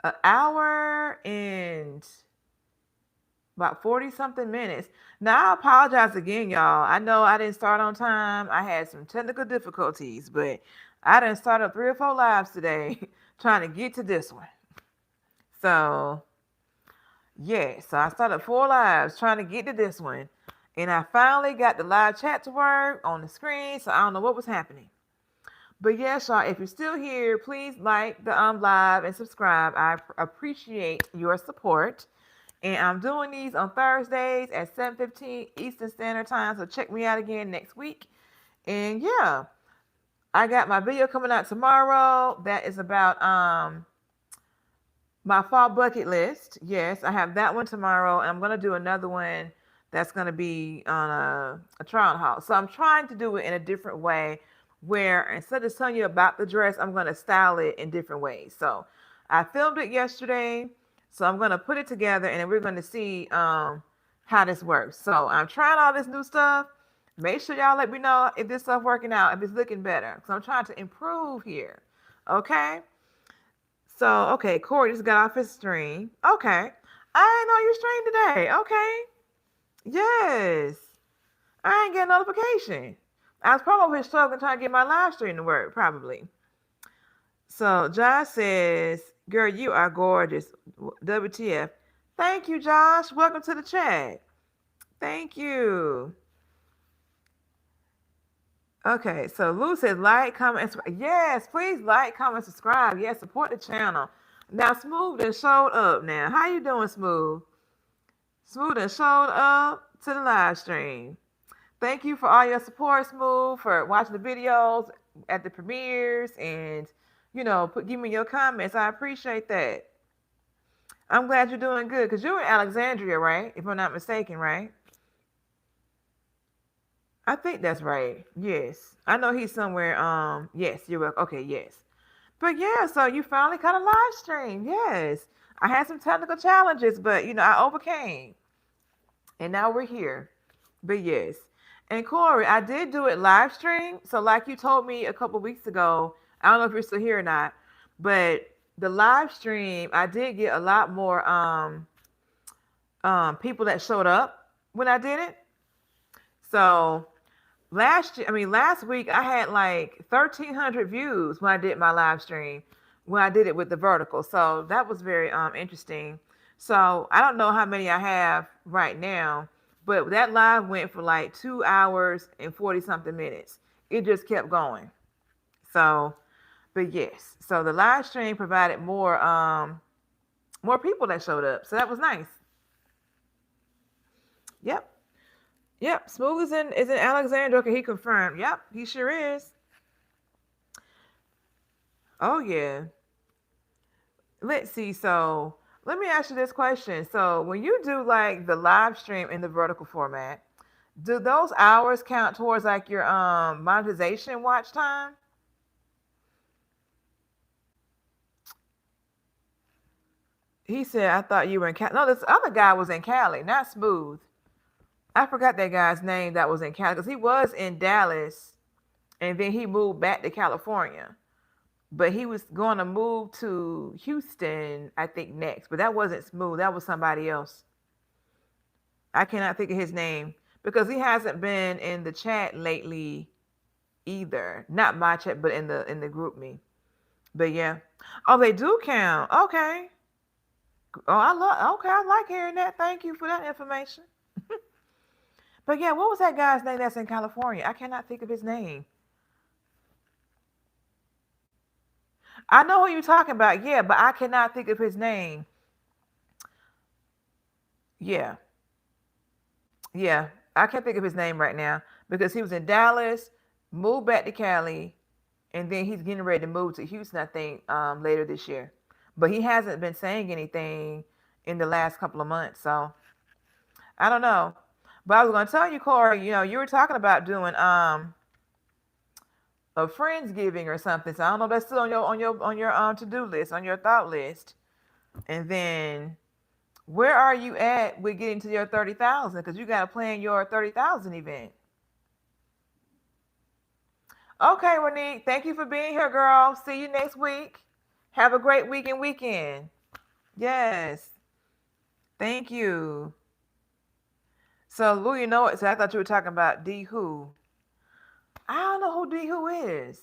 an hour and about 40 something minutes. Now, I apologize again, y'all. I know I didn't start on time. I had some technical difficulties, but I done started 3 or 4 lives today trying to get to this one. So, yeah, so I started 4 lives trying to get to this one. And I finally got the live chat to work on the screen, so I don't know what was happening. But yes, y'all, if you're still here, please like the live and subscribe. I appreciate your support. And I'm doing these on Thursdays at 7:15 Eastern Standard Time. So check me out again next week. And yeah, I got my video coming out tomorrow. That is about my fall bucket list. Yes, I have that one tomorrow, and I'm gonna do another one that's gonna be on a trial haul. So I'm trying to do it in a different way, where instead of telling you about the dress, I'm gonna style it in different ways. So I filmed it yesterday, so I'm gonna put it together, and then we're gonna see how this works. So I'm trying all this new stuff. Make sure y'all let me know if this stuff working out, if it's looking better. So I'm trying to improve here. Okay. So, okay, Corey just got off his stream. Okay. I didn't know you streamed today. Okay. Yes. I ain't get a notification. I was probably struggling trying to get my live stream to work, probably. So, Josh says, girl, you are gorgeous. WTF. Thank you, Josh. Welcome to the chat. Thank you. Okay, so Lou says like, comment, and subscribe. Yes, please like, comment, subscribe. Yes, support the channel. Now, Smooth done showed up now. How you doing, Smooth? Smooth done showed up to the live stream. Thank you for all your support, Smooth, for watching the videos at the premieres and, give me your comments. I appreciate that. I'm glad you're doing good because you're in Alexandria, right? If I'm not mistaken, right? I think that's right. Yes. I know he's somewhere. Yes, you're welcome. Okay, yes. But yeah, so you finally caught a live stream. Yes. I had some technical challenges, but I overcame. And now we're here. But yes. And Corey, I did do it live stream. So like you told me a couple weeks ago, I don't know if you're still here or not, but the live stream, I did get a lot more people that showed up when I did it. So last week I had like 1,300 views when I did my live stream, when I did it with the vertical. So that was very interesting. So I don't know how many I have right now, but that live went for like 2 hours and 40 something minutes. It just kept going. So, but yes, so the live stream provided more people that showed up. So that was nice. Yep. Yep, Smooth is in Alexandria. Okay, he confirmed. Yep, he sure is. Oh yeah. Let's see. So let me ask you this question. So when you do like the live stream in the vertical format, do those hours count towards like your monetization watch time? He said, I thought you were in Cali. No, this other guy was in Cali, not Smooth. I forgot that guy's name that was in Cali because he was in Dallas and then he moved back to California. But he was going to move to Houston, I think, next. But that wasn't Smooth. That was somebody else. I cannot think of his name because he hasn't been in the chat lately either. Not my chat, but in the group me. But yeah. Oh, they do count. Okay. Oh, okay. I like hearing that. Thank you for that information. But yeah, what was that guy's name that's in California? I cannot think of his name. I know who you're talking about, yeah, but I cannot think of his name. Yeah. Yeah. I can't think of his name right now because he was in Dallas, moved back to Cali, and then he's getting ready to move to Houston, I think, later this year. But he hasn't been saying anything in the last couple of months, so I don't know. But I was gonna tell you, Corey, you were talking about doing a Friendsgiving or something. So I don't know if that's still on your to-do list, on your thought list. And then where are you at with getting to your 30,000? Because you got to plan your 30,000 event. Okay, Ronique, thank you for being here, girl. See you next week. Have a great weekend. Yes. Thank you. So, Lou, you know what? So I thought you were talking about D Who. I don't know who D Who is.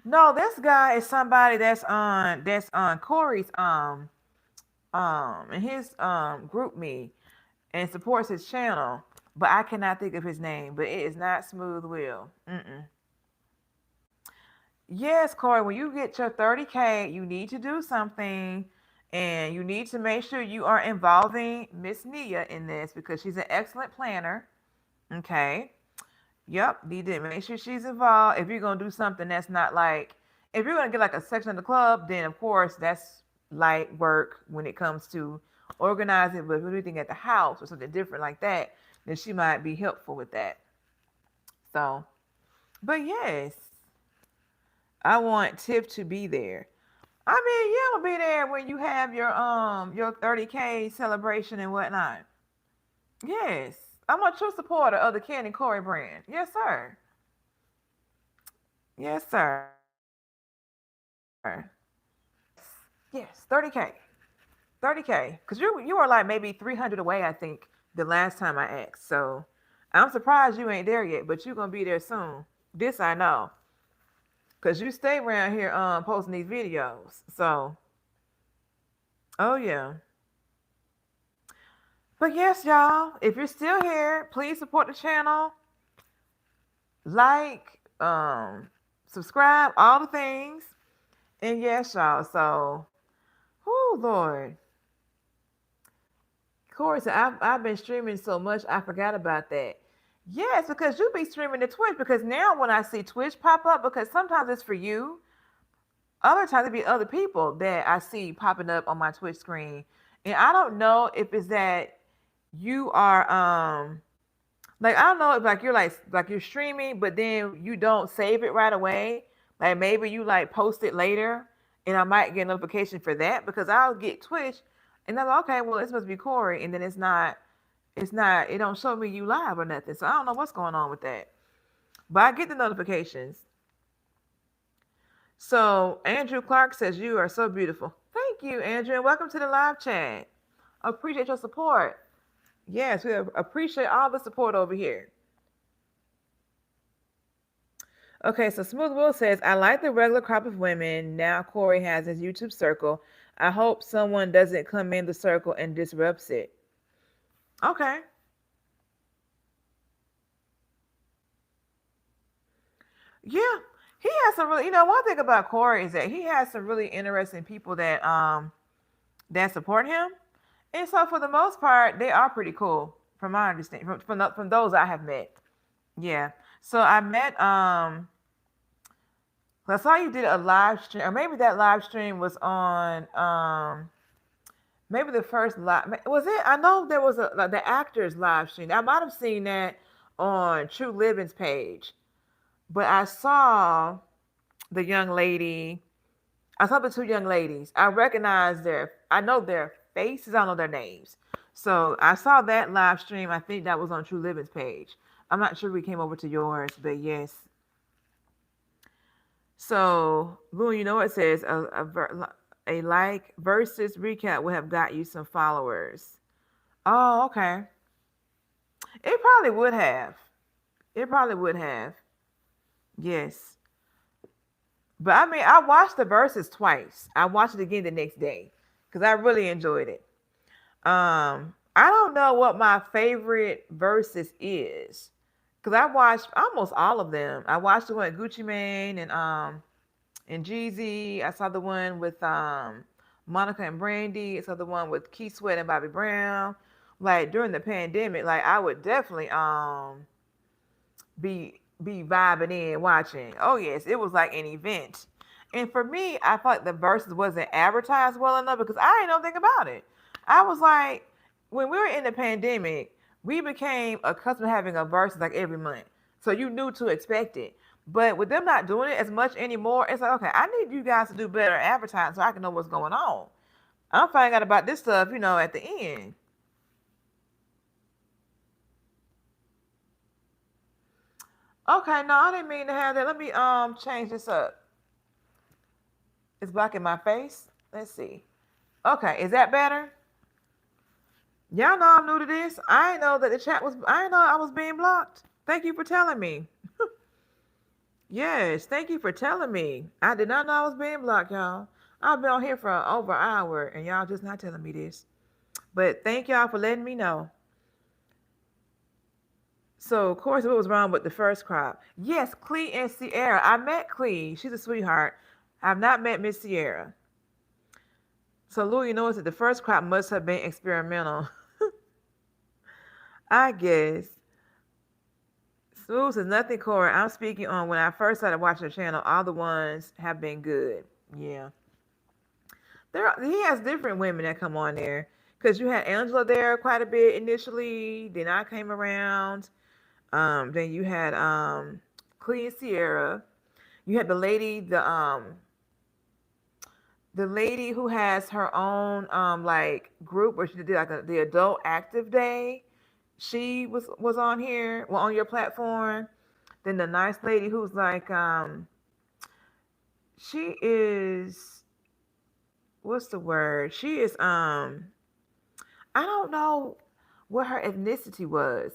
No, this guy is somebody that's on Corey's and his group me and supports his channel, but I cannot think of his name. But it is not Smooth Will. Yes, Corey, when you get your 30K, you need to do something. And you need to make sure you are involving Miss Nia in this because she's an excellent planner. Okay. Yep. Need to make sure she's involved. If you're gonna do something that's not like, if you're gonna get like a section of the club, then of course that's light work when it comes to organizing. But if you're anything at the house or something different like that, then she might be helpful with that. So, but yes, I want Tiff to be there. I mean, yeah, I'm gonna be there when you have your 30K celebration and whatnot. Yes, I'm a true supporter of the Ken and Corey brand. Yes, sir. Yes, sir. Yes, 30K. 30K. Because you were like maybe 300 away, I think, the last time I asked. So I'm surprised you ain't there yet, but you're gonna be there soon. This I know. Cause you stay around here posting these videos. So oh yeah. But yes, y'all, if you're still here, please support the channel. Like, subscribe, all the things. And yes, y'all. So, oh Lord. Corey said, I've been streaming so much, I forgot about that. Yes, because you be streaming to Twitch. Because now when I see Twitch pop up, because sometimes it's for you, other times it be other people that I see popping up on my Twitch screen. And I don't know if it's that you are like I don't know if like you're streaming, but then you don't save it right away. Like maybe you like post it later, and I might get a notification for that because I'll get Twitch, and I'm like, okay, well it's supposed to be Corey, and then it's not, it don't show me you live or nothing. So I don't know what's going on with that, but I get the notifications. So Andrew Clark says you are so beautiful. Thank you, Andrew, and welcome to the live chat. Appreciate your support. Yes, we appreciate all the support over here. Okay, so Smooth Will says, I like the regular crop of women now Corey has his YouTube circle. I hope someone doesn't come in the circle and disrupts it. Okay. Yeah. He has some really, one thing about Corey is that he has some really interesting people that support him. And so for the most part, they are pretty cool from my understanding from those I have met. Yeah. So I met I saw you did a live stream, or maybe that live stream was on maybe the first live was it? I know there was a like the actors live stream. I might have seen that on True Living's page, but I saw the young lady. I saw the two young ladies. I recognize I know their faces. I don't know their names. So I saw that live stream. I think that was on True Living's page. I'm not sure we came over to yours, but yes. So, Boone, you know it says a like versus recap would have got you some followers. Oh, okay. It probably would have. It probably would have. Yes. But I mean, I watched the verses twice. I watched it again the next day because I really enjoyed it. I don't know what my favorite verses is because I watched almost all of them. I watched the one with Gucci Mane and Jeezy. I saw the one with Monica and Brandy. I saw the one with Keith Sweat and Bobby Brown. Like during the pandemic, like I would definitely be vibing in watching. Oh yes, it was like an event. And for me, I felt like the verses wasn't advertised well enough because I didn't know anything about it. I was like, when we were in the pandemic, we became accustomed to having a verses like every month. So you knew to expect it. But with them not doing it as much anymore, it's like, okay, I need you guys to do better advertising so I can know what's going on. I'm finding out about this stuff, at the end. Okay, no, I didn't mean to have that. Let me change this up. It's blocking my face. Let's see. Okay, is that better? Y'all know I'm new to this. I didn't know that the chat was. I didn't know I was being blocked. Thank you for telling me. Yes, thank you for telling me. I did not know I was being blocked, y'all. I've been on here for over an hour, and y'all just not telling me this. But thank y'all for letting me know. So, of course, what was wrong with the first crop? Yes, Clee and Sierra. I met Clee. She's a sweetheart. I've not met Miss Sierra. So Louis knows that the first crop must have been experimental. I guess. Smooth says nothing, Corey. I'm speaking on when I first started watching the channel. All the ones have been good. Yeah. He has different women that come on there. Because you had Angela there quite a bit initially. Then I came around. Then you had Clea and Sierra. You had the lady who has her own like group where she did like the adult active day. She was on here, well, on your platform. Then the nice lady who's like she is, what's the word? She is I don't know what her ethnicity was.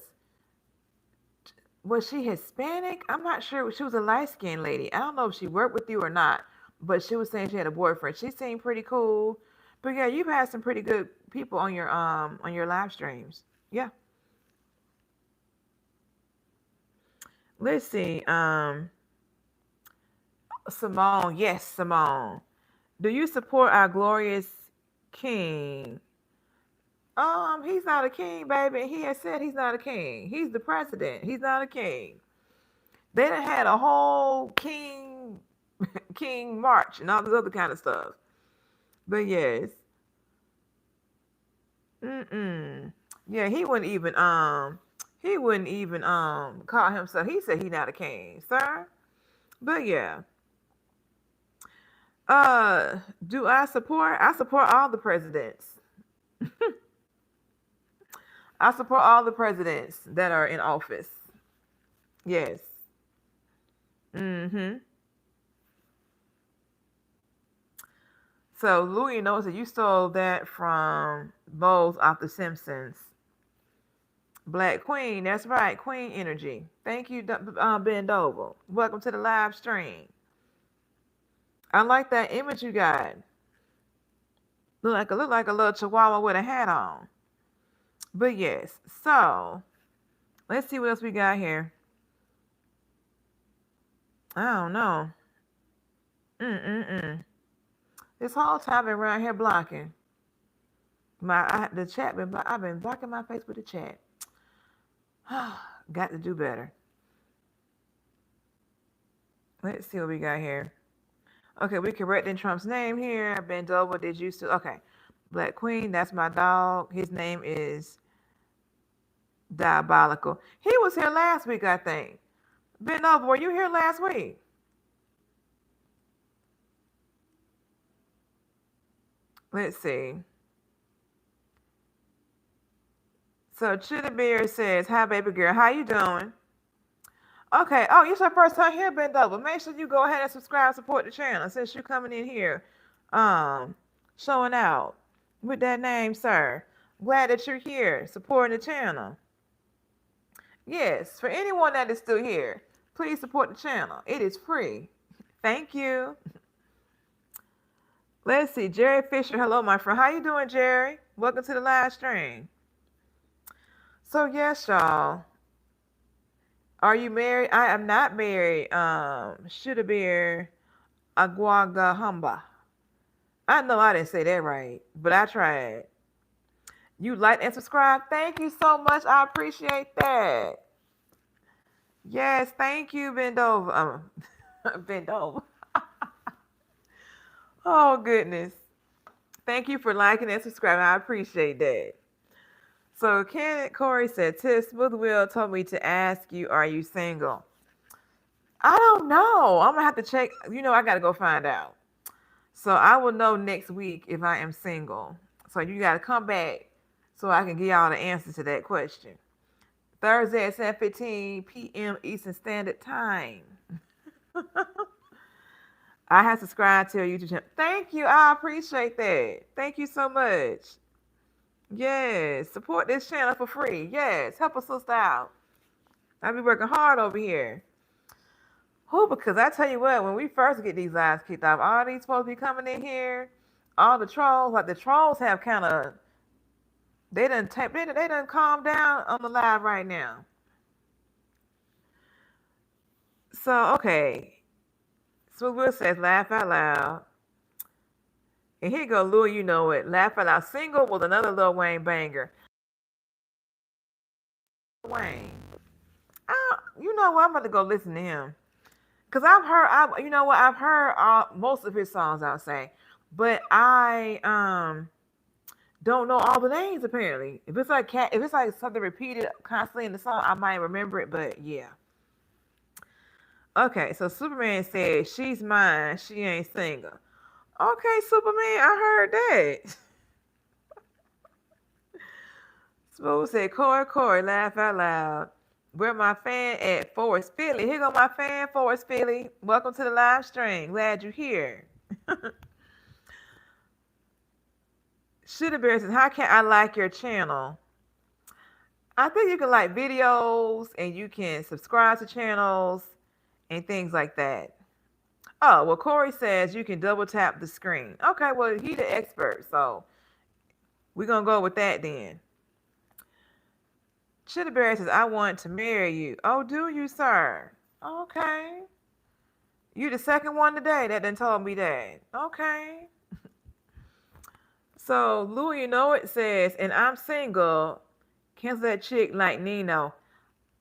Was she Hispanic? I'm not sure. She was a light skinned lady. I don't know if she worked with you or not, but she was saying she had a boyfriend. She seemed pretty cool. But yeah, you've had some pretty good people on your live streams. Yeah. Let's see. Simone. Yes, Simone. Do you support our glorious king? He's not a king, baby. He has said he's not a king. He's the president. He's not a king. They done had a whole king march and all this other kind of stuff. But yes. Yeah, he wouldn't even call himself. He said he's not a king, sir. But yeah. Do I support all the presidents. I support all the presidents that are in office. Yes. Mm-hmm. So Louis knows that you stole that from Bowles off The Simpsons. Black Queen, that's right, Queen Energy. Thank you, Ben Doble. Welcome to the live stream. I like that image you got. Look like a little chihuahua with a hat on. But yes, so let's see what else we got here. I don't know. Mm-mm-mm. This whole time been around here blocking the chat. I've been blocking my face with the chat. Got to do better. Let's see what we got here. Okay, we correcting Trump's name here. Ben Dover, did you still? Okay, Black Queen, that's my dog. His name is Diabolical. He was here last week, I think. Ben Dover, were you here last week? Let's see. So Chitty Bear says, "Hi, baby girl. How you doing?" Okay. Oh, it's your first time here, Ben Dover. Make sure you go ahead and subscribe, support the channel since you're coming in here, showing out with that name, sir. Glad that you're here, supporting the channel. Yes, for anyone that is still here, please support the channel. It is free. Thank you. Let's see. Jerry Fisher. Hello, my friend. How you doing, Jerry? Welcome to the live stream. So, yes, y'all. Are you married? I am not married. Shoulda been Aguagahamba. I know I didn't say that right, but I tried. You like and subscribe. Thank you so much. I appreciate that. Yes, thank you, Bend over. Bend over. Oh, goodness. Thank you for liking and subscribing. I appreciate that. So, Corey said, Tiff Smoothwell told me to ask you, are you single? I don't know. I'm going to have to check. I got to go find out. So, I will know next week if I am single. So, you got to come back so I can give y'all the answer to that question. Thursday at 7:15 p.m. Eastern Standard Time. I have subscribed to your YouTube channel. Thank you. I appreciate that. Thank you so much. Yes. Support this channel for free. Yes. Help a sister out. I'll be working hard over here. Because I tell you what, when we first get these lives kicked off, all these supposed to be coming in here, all the trolls, like the trolls have kind of, they done calm down on the live right now. So, okay. So Will says, laugh out loud. And here go Louis, you know it. Laugh Out Loud single was another Lil Wayne banger. Wayne. You know what? I'm about to go listen to him. Cause you know what? I've heard most of his songs. I'll say, but I don't know all the names apparently. If it's like something repeated constantly in the song, I might remember it. But yeah. Okay, so Superman said she's mine. She ain't single. Okay, Superman, I heard that. Smooth said, Corey, laugh out loud. Where my fan at? Forest Philly. Here go my fan, Forest Philly. Welcome to the live stream. Glad you're here. Shooter Bear says, how can I like your channel? I think you can like videos and you can subscribe to channels and things like that. Oh, well, Corey says you can double tap the screen. Okay, well, he the expert, so we're going to go with that then. Shooter Bear says, I want to marry you. Oh, do you, sir? Okay. You the second one today that done told me that. Okay. So, Louis, you know it says, and I'm single. Cancel that chick like Nino.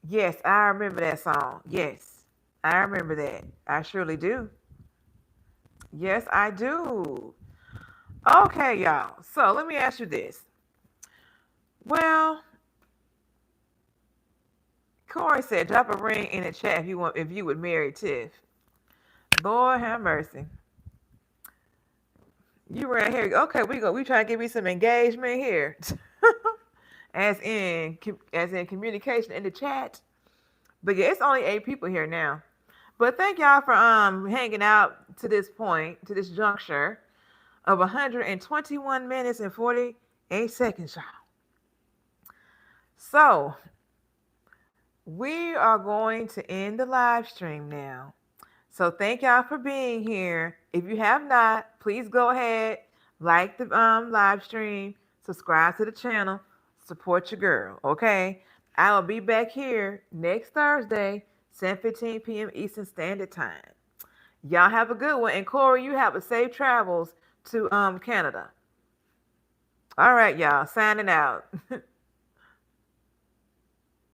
Yes, I remember that song. Yes, I remember that. I surely do. Yes, I do. Okay, y'all. So, let me ask you this. Well, Corey said, drop a ring in the chat if you would marry Tiff. Lord have mercy. You ran here. Okay, we trying to give me some engagement here. as in communication in the chat. But yeah, it's only 8 people here now. But thank y'all for hanging out to this point, to this juncture of 121 minutes and 48 seconds, y'all. So we are going to end the live stream now. So thank y'all for being here. If you have not, please go ahead, like the live stream, subscribe to the channel, support your girl, okay? I will be back here next Thursday, 7:15 p.m. Eastern Standard Time. Y'all have a good one. And Corey, you have a safe travels to Canada. All right, y'all, signing out.